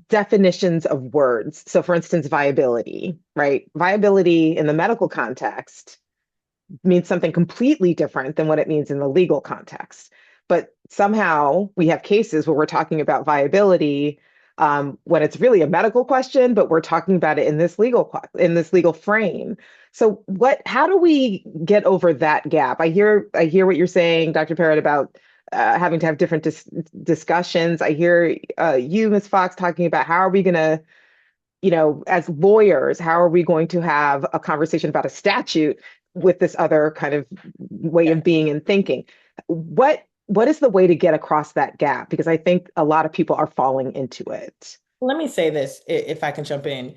S1: definitions of words. So, for instance, viability, right? Viability in the medical context means something completely different than what it means in the legal context. But somehow we have cases where we're talking about viability when it's really a medical question, but we're talking about it in this legal frame. So how do we get over that gap? I hear what you're saying, Dr. Parrott, about having to have different discussions. I hear you, Ms. Fox, talking about how are we going to, as lawyers, how are we going to have a conversation about a statute with this other kind of way
S2: Yeah.
S1: of being and thinking? What is the way to get across that gap? Because I think a lot of people are falling into it.
S2: Let me say this, if I can jump in.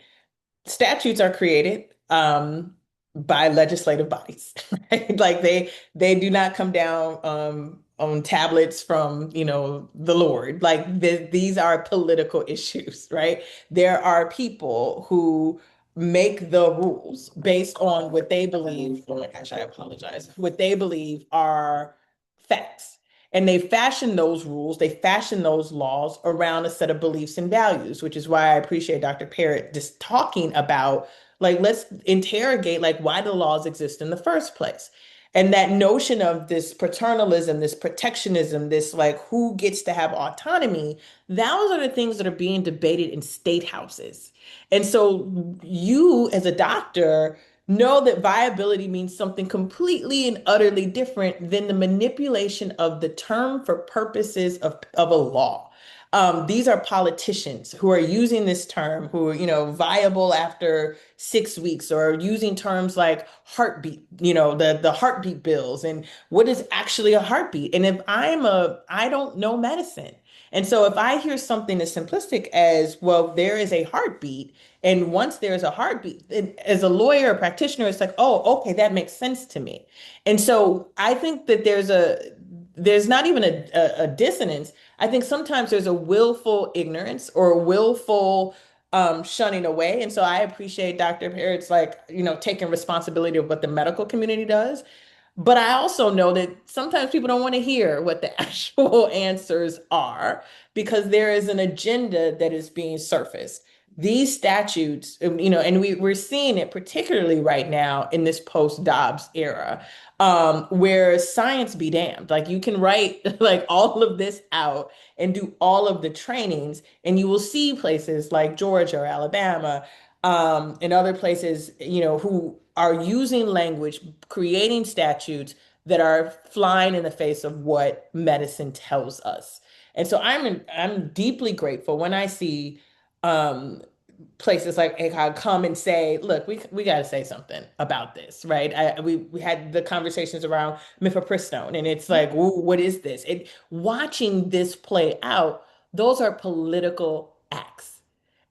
S2: Statutes are created by legislative bodies, right? Like they do not come down on tablets from, the Lord. Like these are political issues, right? There are people who make the rules based on what they believe, oh my gosh, I apologize, what they believe are facts. And they fashion those rules, they fashion those laws around a set of beliefs and values, which is why I appreciate Dr. Parrott just talking about, like, let's interrogate, like, why the laws exist in the first place. And that notion of this paternalism, this protectionism, this like who gets to have autonomy, those are the things that are being debated in state houses. And so you, as a doctor, know that viability means something completely and utterly different than the manipulation of the term for purposes of a law. These are politicians who are using this term, who are, viable after 6 weeks, or using terms like heartbeat, the heartbeat bills, and what is actually a heartbeat. And if I don't know medicine. And so if I hear something as simplistic as, well, there is a heartbeat, and once there's a heartbeat, as a lawyer or practitioner, it's like, oh, okay, that makes sense to me. And so I think that there's not even a dissonance. I think sometimes there's a willful ignorance or a willful shunning away. And so I appreciate Dr. Parrott's like, taking responsibility of what the medical community does. But I also know that sometimes people don't want to hear what the actual answers are because there is an agenda that is being surfaced. These statutes, and we're seeing it particularly right now in this post-Dobbs era, where science be damned. Like you can write like all of this out and do all of the trainings, and you will see places like Georgia or Alabama, and other places, who are using language, creating statutes that are flying in the face of what medicine tells us. And so I'm deeply grateful when I see um, places like ACOG come and say, look, we got to say something about this, right? We had the conversations around mifepristone, and it's like, what is this? Watching this play out, those are political acts.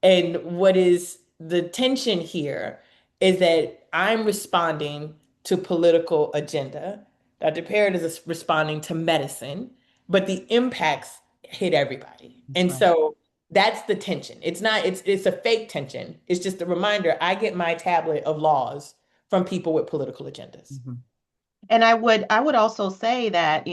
S2: And what is the tension here is that I'm responding to political agenda. Dr. Parrott is responding to medicine, but the impacts hit everybody.
S4: That's
S2: And
S4: right.
S2: so that's the tension. It's a fake tension. It's just a reminder I get my tablet of laws from people with political agendas.
S4: Mhm. And I would also say that,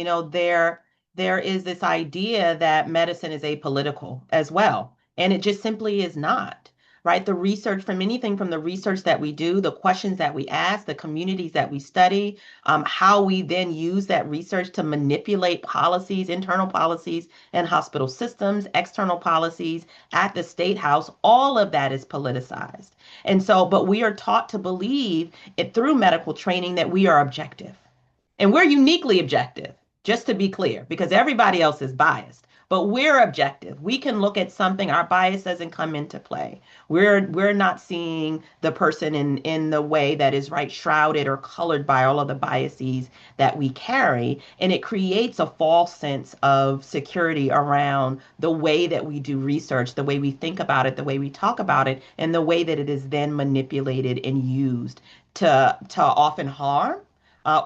S4: there is this idea that medicine is apolitical as well. And it just simply is not, right? The research from anything from the research that we do, the questions that we ask, the communities that we study, how we then use that research to manipulate policies, internal policies and hospital systems, external policies at the state house, all of that is politicized. And so, but we are taught to believe it through medical training that we are objective. And we're uniquely objective, just to be clear, because everybody else is biased. But we're objective. We can look at something, our bias doesn't come into play. We're not seeing the person in the way that is right, shrouded or colored by all of the biases that we carry. And it creates a false sense of security around the way that we do research, the way we think about it, the way we talk about it, and the way that it is then manipulated and used to often harm,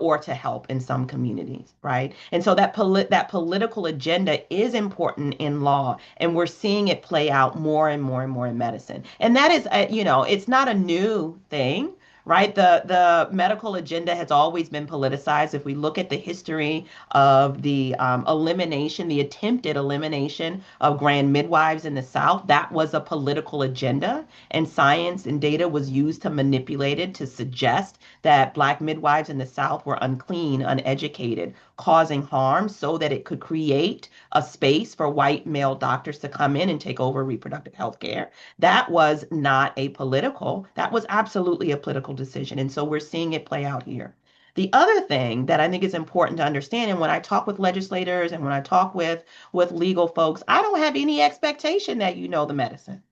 S4: or to help in some communities, right? And so that political agenda is important in law, and we're seeing it play out more and more and more in medicine. And that is, it's not a new thing, right? The medical agenda has always been politicized. If we look at the history of the elimination, the attempted elimination of grand midwives in the South, that was a political agenda, and science and data was used to manipulate it to suggest that Black midwives in the South were unclean, uneducated, causing harm so that it could create a space for white male doctors to come in and take over reproductive health care. That was not apolitical. That was absolutely a political decision. And so we're seeing it play out here. The other thing that I think is important to understand, and when I talk with legislators and when I talk with legal folks, I don't have any expectation that you know the medicine,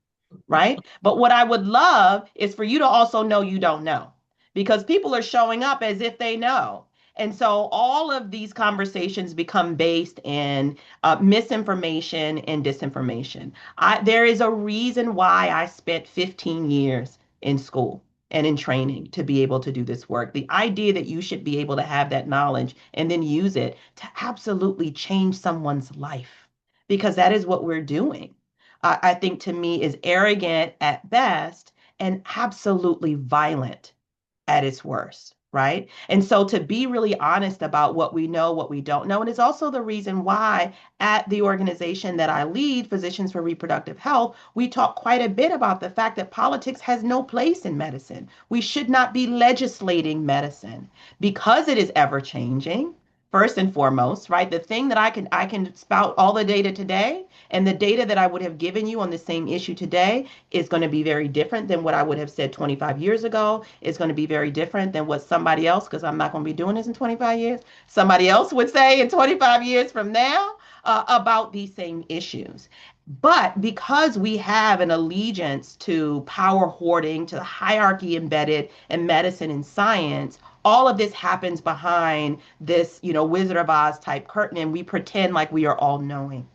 S4: right? But what I would love is for you to also know you don't know, because people are showing up as if they know. And so all of these conversations become based in misinformation and disinformation. There is a reason why I spent 15 years in school and in training to be able to do this work. The idea that you should be able to have that knowledge and then use it to absolutely change someone's life, because that is what we're doing, I think to me is arrogant at best and absolutely violent at its worst. right? And so to be really honest about what we know, what we don't know, and it's also the reason why at the organization that I lead, Physicians for Reproductive Health, we talk quite a bit about the fact that politics has no place in medicine. We should not be legislating medicine because it is ever changing. First and foremost, right? The thing that I can spout all the data today and the data that I would have given you on the same issue today is going to be very different than what I would have said 25 years ago. It's going to be very different than what somebody else, because I'm not going to be doing this in 25 years, somebody else would say in 25 years from now about these same issues. But because we have an allegiance to power hoarding, to the hierarchy embedded in medicine and science, all of this happens behind this, Wizard of Oz type curtain, and we pretend like we are all knowing,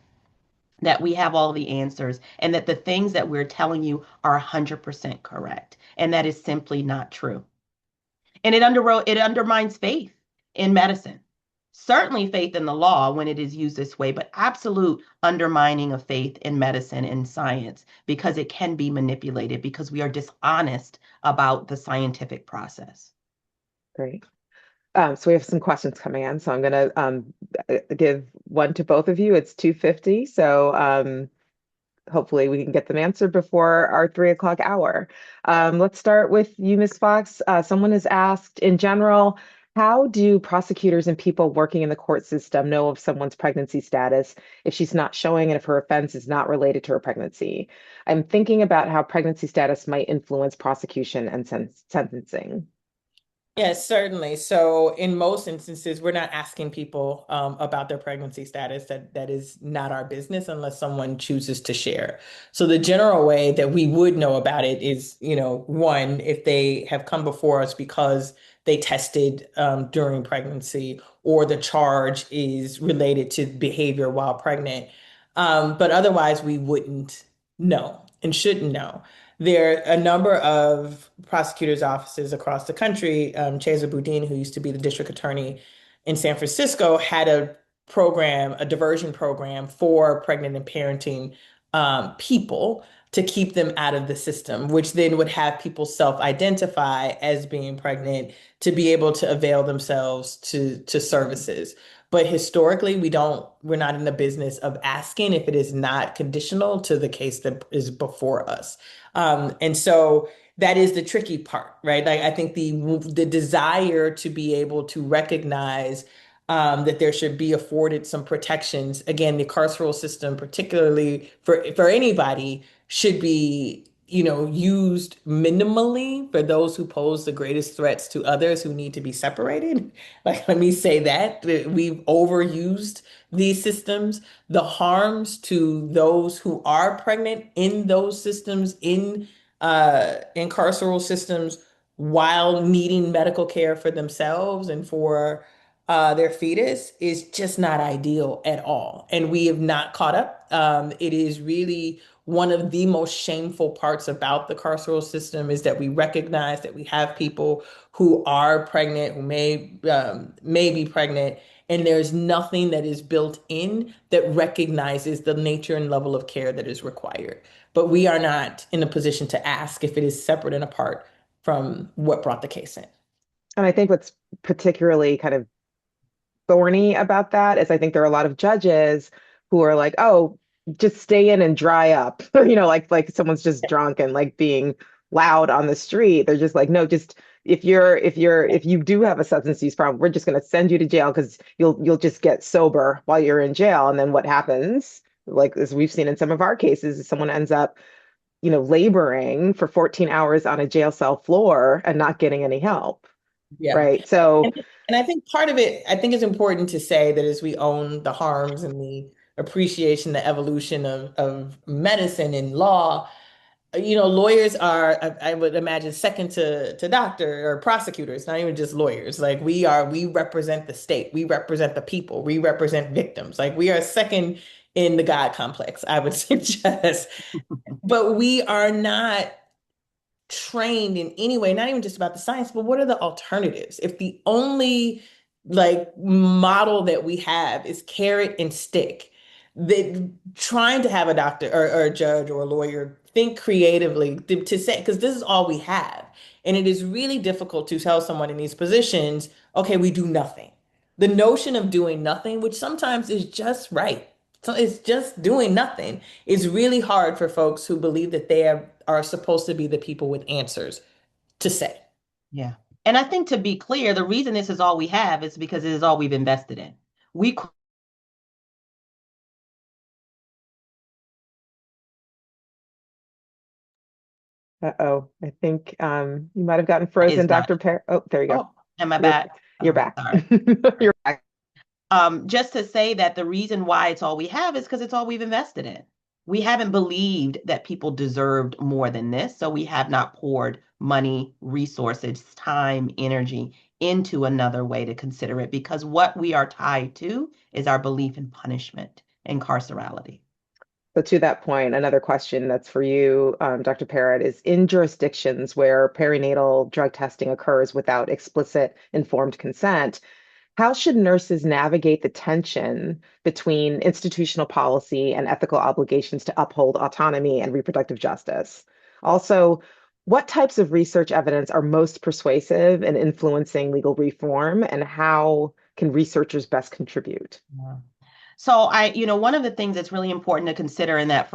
S4: that we have all the answers, and that the things that we're telling you are 100% correct. And that is simply not true. And it undermines faith in medicine. Certainly faith in the law when it is used this way, but absolute undermining of faith in medicine and science because it can be manipulated because we are dishonest about the scientific process.
S1: Great. So we have some questions coming in. So I'm going to give one to both of you. It's 2:50. So hopefully we can get them answered before our 3 o'clock hour. Let's start with you, Ms. Fox. Someone has asked, in general, how do prosecutors and people working in the court system know of someone's pregnancy status if she's not showing and if her offense is not related to her pregnancy? I'm thinking about how pregnancy status might influence prosecution and sentencing.
S2: Yes, certainly. So in most instances, we're not asking people about their pregnancy status. That is not our business unless someone chooses to share. So the general way that we would know about it is, one, if they have come before us because they tested during pregnancy or the charge is related to behavior while pregnant. But otherwise, we wouldn't know and shouldn't know. There are a number of prosecutors' offices across the country. Chesa Boudin, who used to be the district attorney in San Francisco, had a program, a diversion program for pregnant and parenting people to keep them out of the system, which then would have people self-identify as being pregnant to be able to avail themselves to services. But historically, we're not in the business of asking if it is not conditional to the case that is before us. And so that is the tricky part, right? Like I think the desire to be able to recognize that there should be afforded some protections. Again, the carceral system, particularly for anybody, should be, used minimally for those who pose the greatest threats to others who need to be separated. Like, let me say that we've overused these systems. The harms to those who are pregnant in those systems, in carceral systems, while needing medical care for themselves and for their fetus is just not ideal at all. And we have not caught up. It is really one of the most shameful parts about the carceral system is that we recognize that we have people who are pregnant, who may be pregnant, and there's nothing that is built in that recognizes the nature and level of care that is required. But we are not in a position to ask if it is separate and apart from what brought the case in.
S1: And I think what's particularly kind of thorny about that is I think there are a lot of judges who are like, oh, just stay in and dry up. Like someone's just drunk and like being loud on the street. They're just like, no, just if you do have a substance use problem, we're just going to send you to jail because you'll just get sober while you're in jail. And then what happens, like as we've seen in some of our cases, is someone ends up, laboring for 14 hours on a jail cell floor and not getting any help.
S2: Yeah.
S1: Right. So,
S2: And, and I think part of it, I think it's important to say that as we own the harms and the appreciation, the evolution of medicine and law, lawyers are, I would imagine, second to doctor or prosecutors, not even just lawyers. Like we represent the state, we represent the people, we represent victims. Like we are second in the God complex, I would suggest. But we are not trained in any way, not even just about the science, but what are the alternatives? If the only like model that we have is carrot and stick, that trying to have a doctor or a judge or a lawyer think creatively to say, because this is all we have. And it is really difficult to tell someone in these positions, okay, we do nothing. The notion of doing nothing, which sometimes is just right. So it's just doing nothing, is really hard for folks who believe that are supposed to be the people with answers to say.
S4: Yeah. And I think to be clear, the reason this is all we have is because it is all we've invested in. We
S1: Uh-oh, I think you might have gotten
S4: is
S1: frozen,
S4: done.
S1: Dr. Oh, there you go.
S4: Oh, am I
S1: You're
S4: back?
S1: you're
S4: Okay,
S1: back.
S4: sorry.
S1: You're back.
S4: Just to say that the reason why it's all we have is because it's all we've invested in. We haven't believed that people deserved more than this, so we have not poured money, resources, time, energy into another way to consider it because what we are tied to is our belief in punishment and carcerality.
S1: So to that point, another question that's for you, Dr. Parrott, is in jurisdictions where perinatal drug testing occurs without explicit informed consent, how should nurses navigate the tension between institutional policy and ethical obligations to uphold autonomy and reproductive justice? Also, what types of research evidence are most persuasive in influencing legal reform, and how can researchers best contribute?
S4: Yeah. So one of the things that's really important to consider in the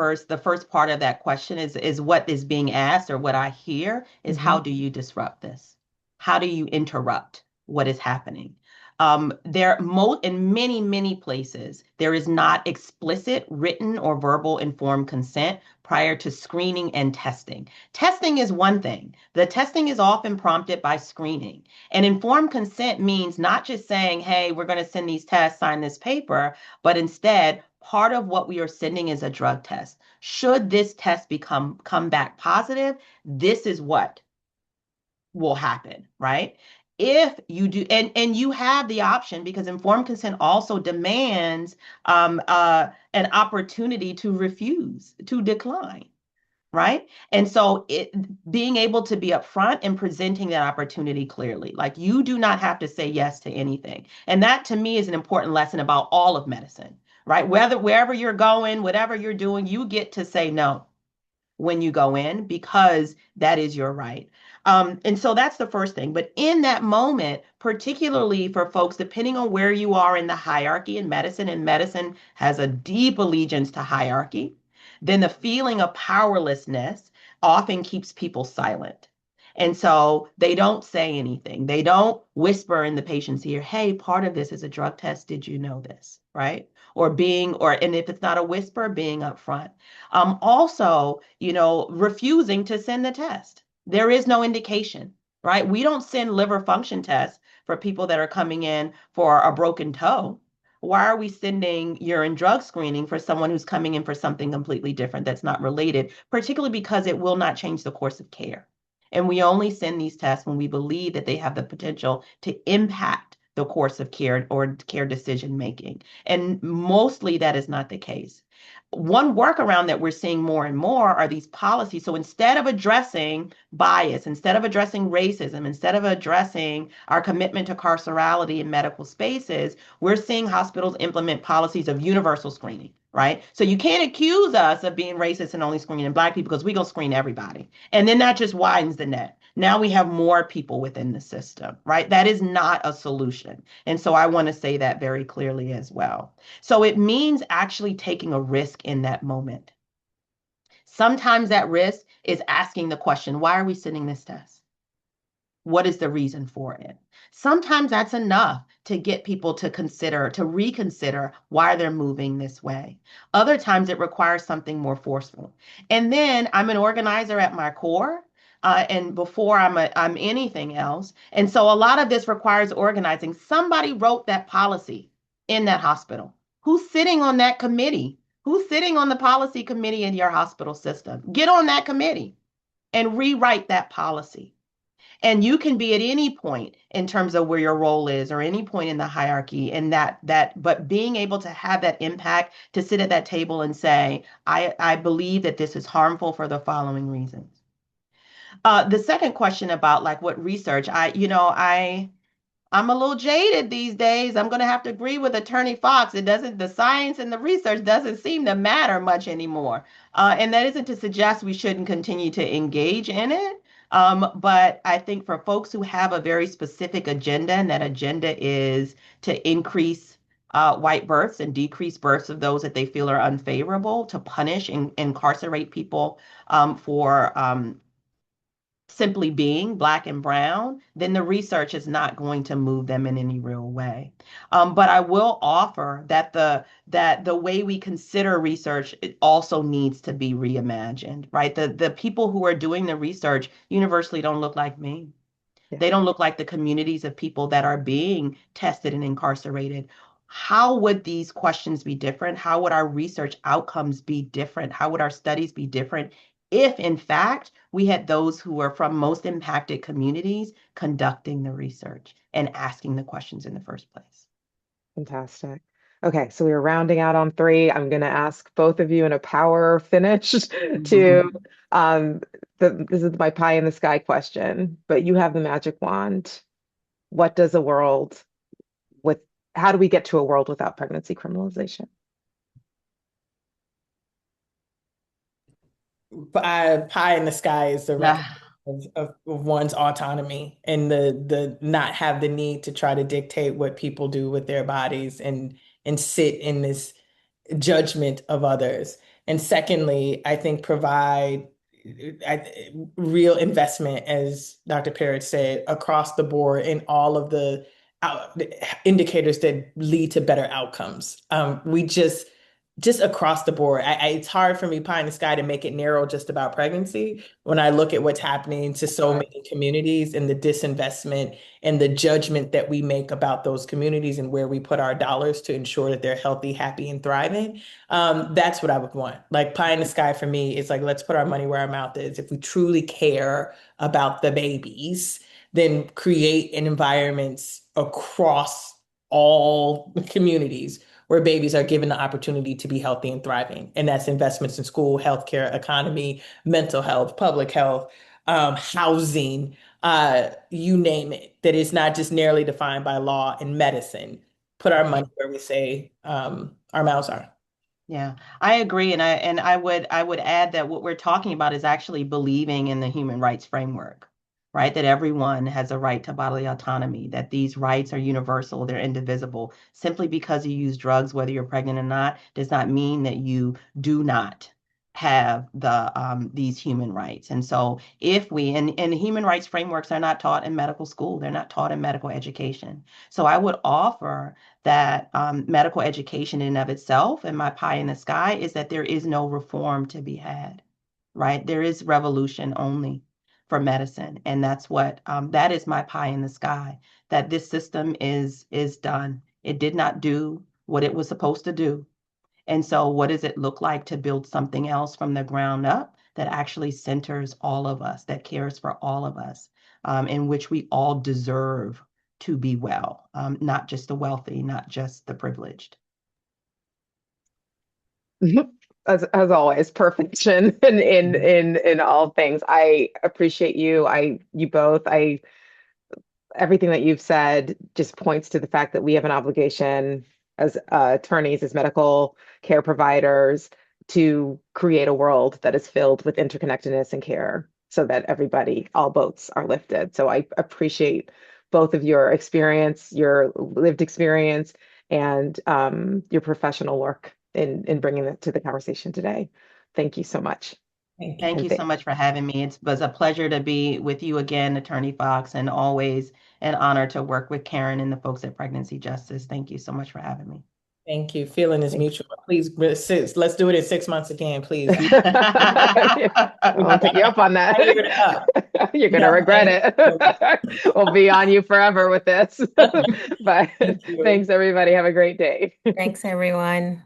S4: first part of that question is what is being asked or what I hear is how
S1: Mhm.
S4: do you disrupt this? How do you interrupt what is happening? In many, many places, there is not explicit written or verbal informed consent prior to screening and testing. Testing is one thing. The testing is often prompted by screening. And informed consent means not just saying, hey, we're going to send these tests, sign this paper, but instead, part of what we are sending is a drug test. Should this test come back positive, this is what will happen, right? If you do, and you have the option because informed consent also demands an opportunity to refuse, to decline, right? And so being able to be upfront and presenting that opportunity clearly, like you do not have to say yes to anything. And that to me is an important lesson about all of medicine, right? Wherever you're going, whatever you're doing, you get to say no when you go in because that is your right. And so that's the first thing. But in that moment, particularly for folks, depending on where you are in the hierarchy in medicine, and medicine has a deep allegiance to hierarchy, then the feeling of powerlessness often keeps people silent. And so they don't say anything. They don't whisper in the patient's ear, hey, part of this is a drug test. Did you know this? Right? And if it's not a whisper, being upfront. Also, refusing to send the test. There is no indication, right? We don't send liver function tests for people that are coming in for a broken toe. Why are we sending urine drug screening for someone who's coming in for something completely different that's not related, particularly because it will not change the course of care? And we only send these tests when we believe that they have the potential to impact the course of care or care decision making. And mostly that is not the case. One workaround that we're seeing more and more are these policies. So instead of addressing bias, instead of addressing racism, instead of addressing our commitment to carcerality in medical spaces, we're seeing hospitals implement policies of universal screening, right? So you can't accuse us of being racist and only screening Black people because we're going to screen everybody. And then that just widens the net. Now we have more people within the system, right? That is not a solution. And so I want to say that very clearly as well. So it means actually taking a risk in that moment. Sometimes that risk is asking the question, why are we sending this test? What is the reason for it? Sometimes that's enough to get people to reconsider why they're moving this way. Other times it requires something more forceful. And then I'm an organizer at my core. And before I'm anything else. And so a lot of this requires organizing. Somebody wrote that policy in that hospital. Who's sitting on that committee? Who's sitting on the policy committee in your hospital system? Get on that committee and rewrite that policy. And you can be at any point in terms of where your role is or any point in the hierarchy and but being able to have that impact to sit at that table and say, I believe that this is harmful for the following reasons. The second question about like what research, I'm a little jaded these days. I'm going to have to agree with Attorney Fox. The science and the research doesn't seem to matter much anymore. And that isn't to suggest we shouldn't continue to engage in it. But I think for folks who have a very specific agenda, and that agenda is to increase white births and decrease births of those that they feel are unfavorable, to punish and incarcerate people for simply being black and brown, then the research is not going to move them in any real way. But I will offer that the way we consider research it also needs to be reimagined, right? The people who are doing the research universally don't look like me.
S1: Yeah,
S4: They don't look like the communities of people that are being tested and incarcerated. How would these questions be different? How would our research outcomes be different? How would our studies be different if, in fact, we had those who are from most impacted communities conducting the research and asking the questions in the first place?
S1: fantastic. Okay, so we were rounding out on three. I'm going to ask both of you in a power finish to
S4: Mhm.
S1: um this is my pie in the sky question, but you have the magic wand. What does a world with how do we get to a world without pregnancy criminalization?
S2: Pie in the sky is the recognition
S4: Ah,
S2: of one's autonomy and the not have the need to try to dictate what people do with their bodies and sit in this judgment of others. And secondly, I think provide real investment, as Dr. Parrott said, across the board in all of the indicators that lead to better outcomes. We just across the board. It's hard for me, pie in the sky, to make it narrow just about pregnancy when I look at what's happening to so
S4: right.
S2: many communities and the disinvestment and the judgment that we make about those communities and where we put our dollars to ensure that they're healthy, happy, and thriving. That's what I would want. Like pie in the sky for me is like, let's put our money where our mouth is. If we truly care about the babies, then create an environments across all communities where babies are given the opportunity to be healthy and thriving. And that's investments in school, healthcare, economy, mental health, public health, housing, you name it, that is not just narrowly defined by law and medicine. Put our money where we say our mouths are.
S4: Yeah, I agree, and I would add that what we're talking about is actually believing in the human rights framework, right? That everyone has a right to bodily autonomy, that these rights are universal, they're indivisible. Simply because you use drugs, whether you're pregnant or not, does not mean that you do not have these human rights. And so if we and human rights frameworks are not taught in medical school, they're not taught in medical education. So I would offer that medical education in and of itself and my pie in the sky is that there is no reform to be had, right? There is revolution only for medicine. And that's what that is my pie in the sky, that this system is done. It did not do what it was supposed to do. And so what does it look like to build something else from the ground up that actually centers all of us, that cares for all of us, in which we all deserve to be well, not just the wealthy, not just the privileged.
S1: As always, perfection in all things. I appreciate you. You both. I everything that you've said just points to the fact that we have an obligation as attorneys, as medical care providers, to create a world that is filled with interconnectedness and care so that everybody, all boats are lifted. So I appreciate both of your experience, your lived experience, and your professional work in bringing it to the conversation today. Thank you so much.
S2: Thank you.
S4: Thank
S1: And
S4: you so
S1: th
S4: much for having me. It was a pleasure to be with you again, Attorney Fox, and always an honor to work with Karen and the folks at Pregnancy Justice. Thank you so much for having me.
S2: Thank you. Feeling is
S1: Thanks.
S2: mutual. Please, let's do it in 6 months again, please.
S1: I won't take you up on that.
S2: I hear it up.
S1: You're gonna
S2: Yeah,
S1: regret it. We'll be on you forever with this. But
S2: thank you.
S1: thanks, everybody. Have a great day.
S5: Thanks, everyone.